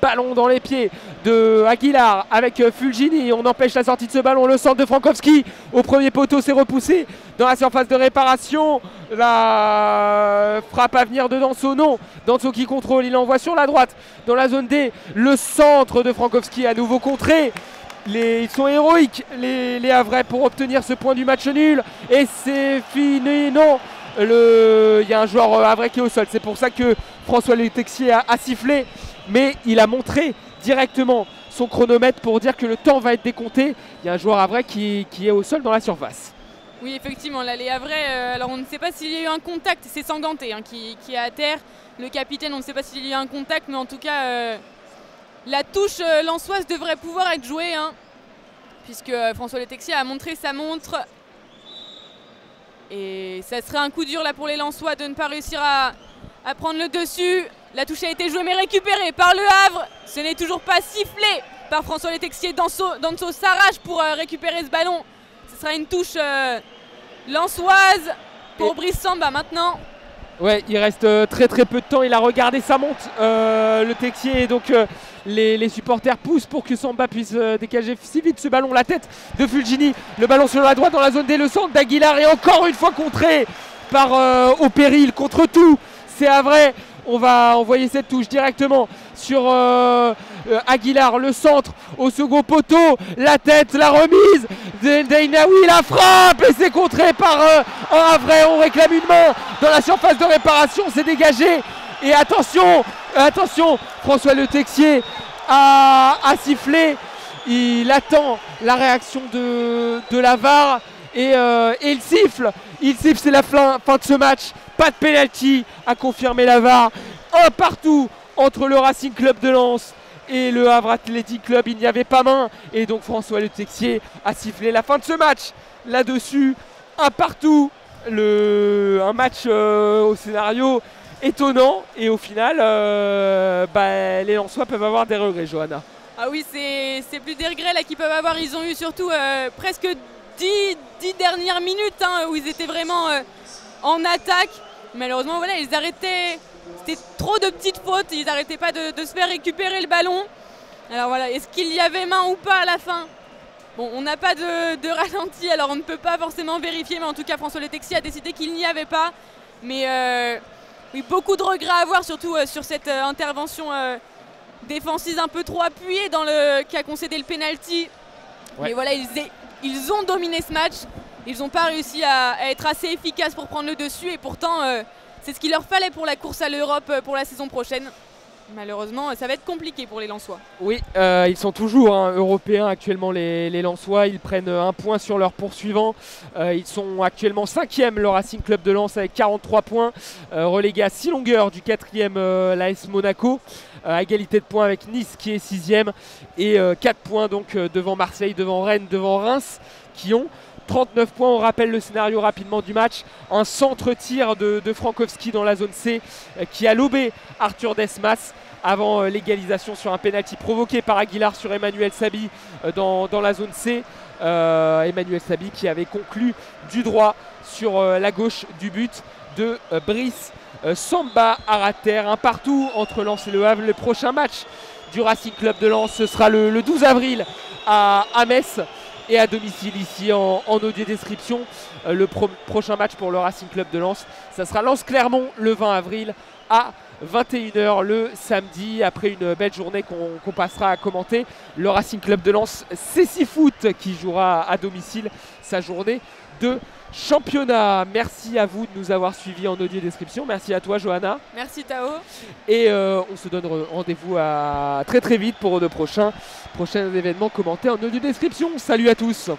Ballon dans les pieds de Aguilar avec Fulgini. On empêche la sortie de ce ballon. Le centre de Frankowski au premier poteau, c'est repoussé dans la surface de réparation. La frappe à venir de Danso, non. Danso qui contrôle, il envoie sur la droite dans la zone D. Le centre de Frankowski à nouveau contré. Ils sont héroïques les Havrais pour obtenir ce point du match nul. Et c'est fini, non. Il y a un joueur Havrais qui est au sol. C'est pour ça que François Le Texier a sifflé. Mais il a montré directement son chronomètre pour dire que le temps va être décompté. Il y a un joueur Havrais qui est au sol dans la surface. Oui, effectivement, là les Havrais, alors on ne sait pas s'il y a eu un contact, c'est Sanganté qui est à terre. Le capitaine, on ne sait pas s'il y a eu un contact, mais en tout cas, la touche lensoise devrait pouvoir être jouée, puisque François Le Texier a montré sa montre. Et ça serait un coup dur là pour les Lensois de ne pas réussir à prendre le dessus. La touche a été jouée mais récupérée par Le Havre. Ce n'est toujours pas sifflé par François Le Texier. Danso s'arrache pour récupérer ce ballon. Ce sera une touche lensoise pour Brice Samba maintenant. Ouais, il reste très peu de temps. Il a regardé sa montre, Le Texier, et donc les supporters poussent pour que Samba puisse dégager si vite ce ballon. La tête de Fulgini, le ballon sur la droite dans la zone D, le centre d'Aguilar est encore une fois contré par Au Péril. Contre tout, c'est à vrai. On va envoyer cette touche directement sur Aguilar, le centre au second poteau, la tête, la remise d'Einaoui, la frappe, et c'est contré par un Havrais. On réclame une main dans la surface de réparation, c'est dégagé. Et attention, François Le Texier a sifflé. Il attend la réaction de la VAR et il siffle. C'est la fin de ce match. Pas de pénalty, a confirmé la VAR. Un partout entre le Racing Club de Lens et le Havre Athletic Club. Il n'y avait pas main. Et donc François Le Texier a sifflé la fin de ce match. Là-dessus, un partout. Un match au scénario étonnant. Et au final, les Lensois peuvent avoir des regrets, Johanna. Ah oui, c'est plus des regrets là qu'ils peuvent avoir. Ils ont eu surtout presque 10 dernières minutes où ils étaient vraiment en attaque. Malheureusement, voilà, ils arrêtaient. C'était trop de petites fautes. Ils n'arrêtaient pas de se faire récupérer le ballon. Alors voilà, est-ce qu'il y avait main ou pas à la fin? Bon, on n'a pas de ralenti, alors on ne peut pas forcément vérifier. Mais en tout cas, François Le Texier a décidé qu'il n'y avait pas. Mais oui, beaucoup de regrets à avoir, surtout sur cette intervention défensive un peu trop appuyée qui a concédé le penalty. Ouais. Mais voilà, ils ont dominé ce match. Ils n'ont pas réussi à être assez efficaces pour prendre le dessus. Et pourtant, c'est ce qu'il leur fallait pour la course à l'Europe pour la saison prochaine. Malheureusement, ça va être compliqué pour les Lensois. Oui, ils sont toujours européens actuellement, les Lensois. Ils prennent un point sur leurs poursuivants. Ils sont actuellement 5e, le Racing Club de Lens, avec 43 points. Relégué à 6 longueurs du 4e, l'AS Monaco. À égalité de points avec Nice qui est 6e. Et 4 points donc devant Marseille, devant Rennes, devant Reims, qui ont 39 points. On rappelle le scénario rapidement du match. Un centre-tir de Frankowski dans la zone C qui a lobé Arthur Desmas avant l'égalisation sur un pénalty provoqué par Aguilar sur Emmanuel Sabi dans la zone C. Emmanuel Sabi qui avait conclu du droit sur la gauche du but de Brice Samba Arater. Un partout entre Lens et Le Havre. Le prochain match du Racing Club de Lens, ce sera le 12 avril à Metz. Et à domicile ici en audio description. Le prochain match pour le Racing Club de Lens, ça sera Lens-Clermont le 20 avril à 21 h le samedi. Après une belle journée qu'on passera à commenter, le Racing Club de Lens, c'est Foot qui jouera à domicile sa journée de championnat. Merci à vous de nous avoir suivis en audio description. Merci à toi, Johanna. Merci, Tao. Et on se donne rendez-vous à très vite pour de prochains événements commentés en audio description. Salut à tous.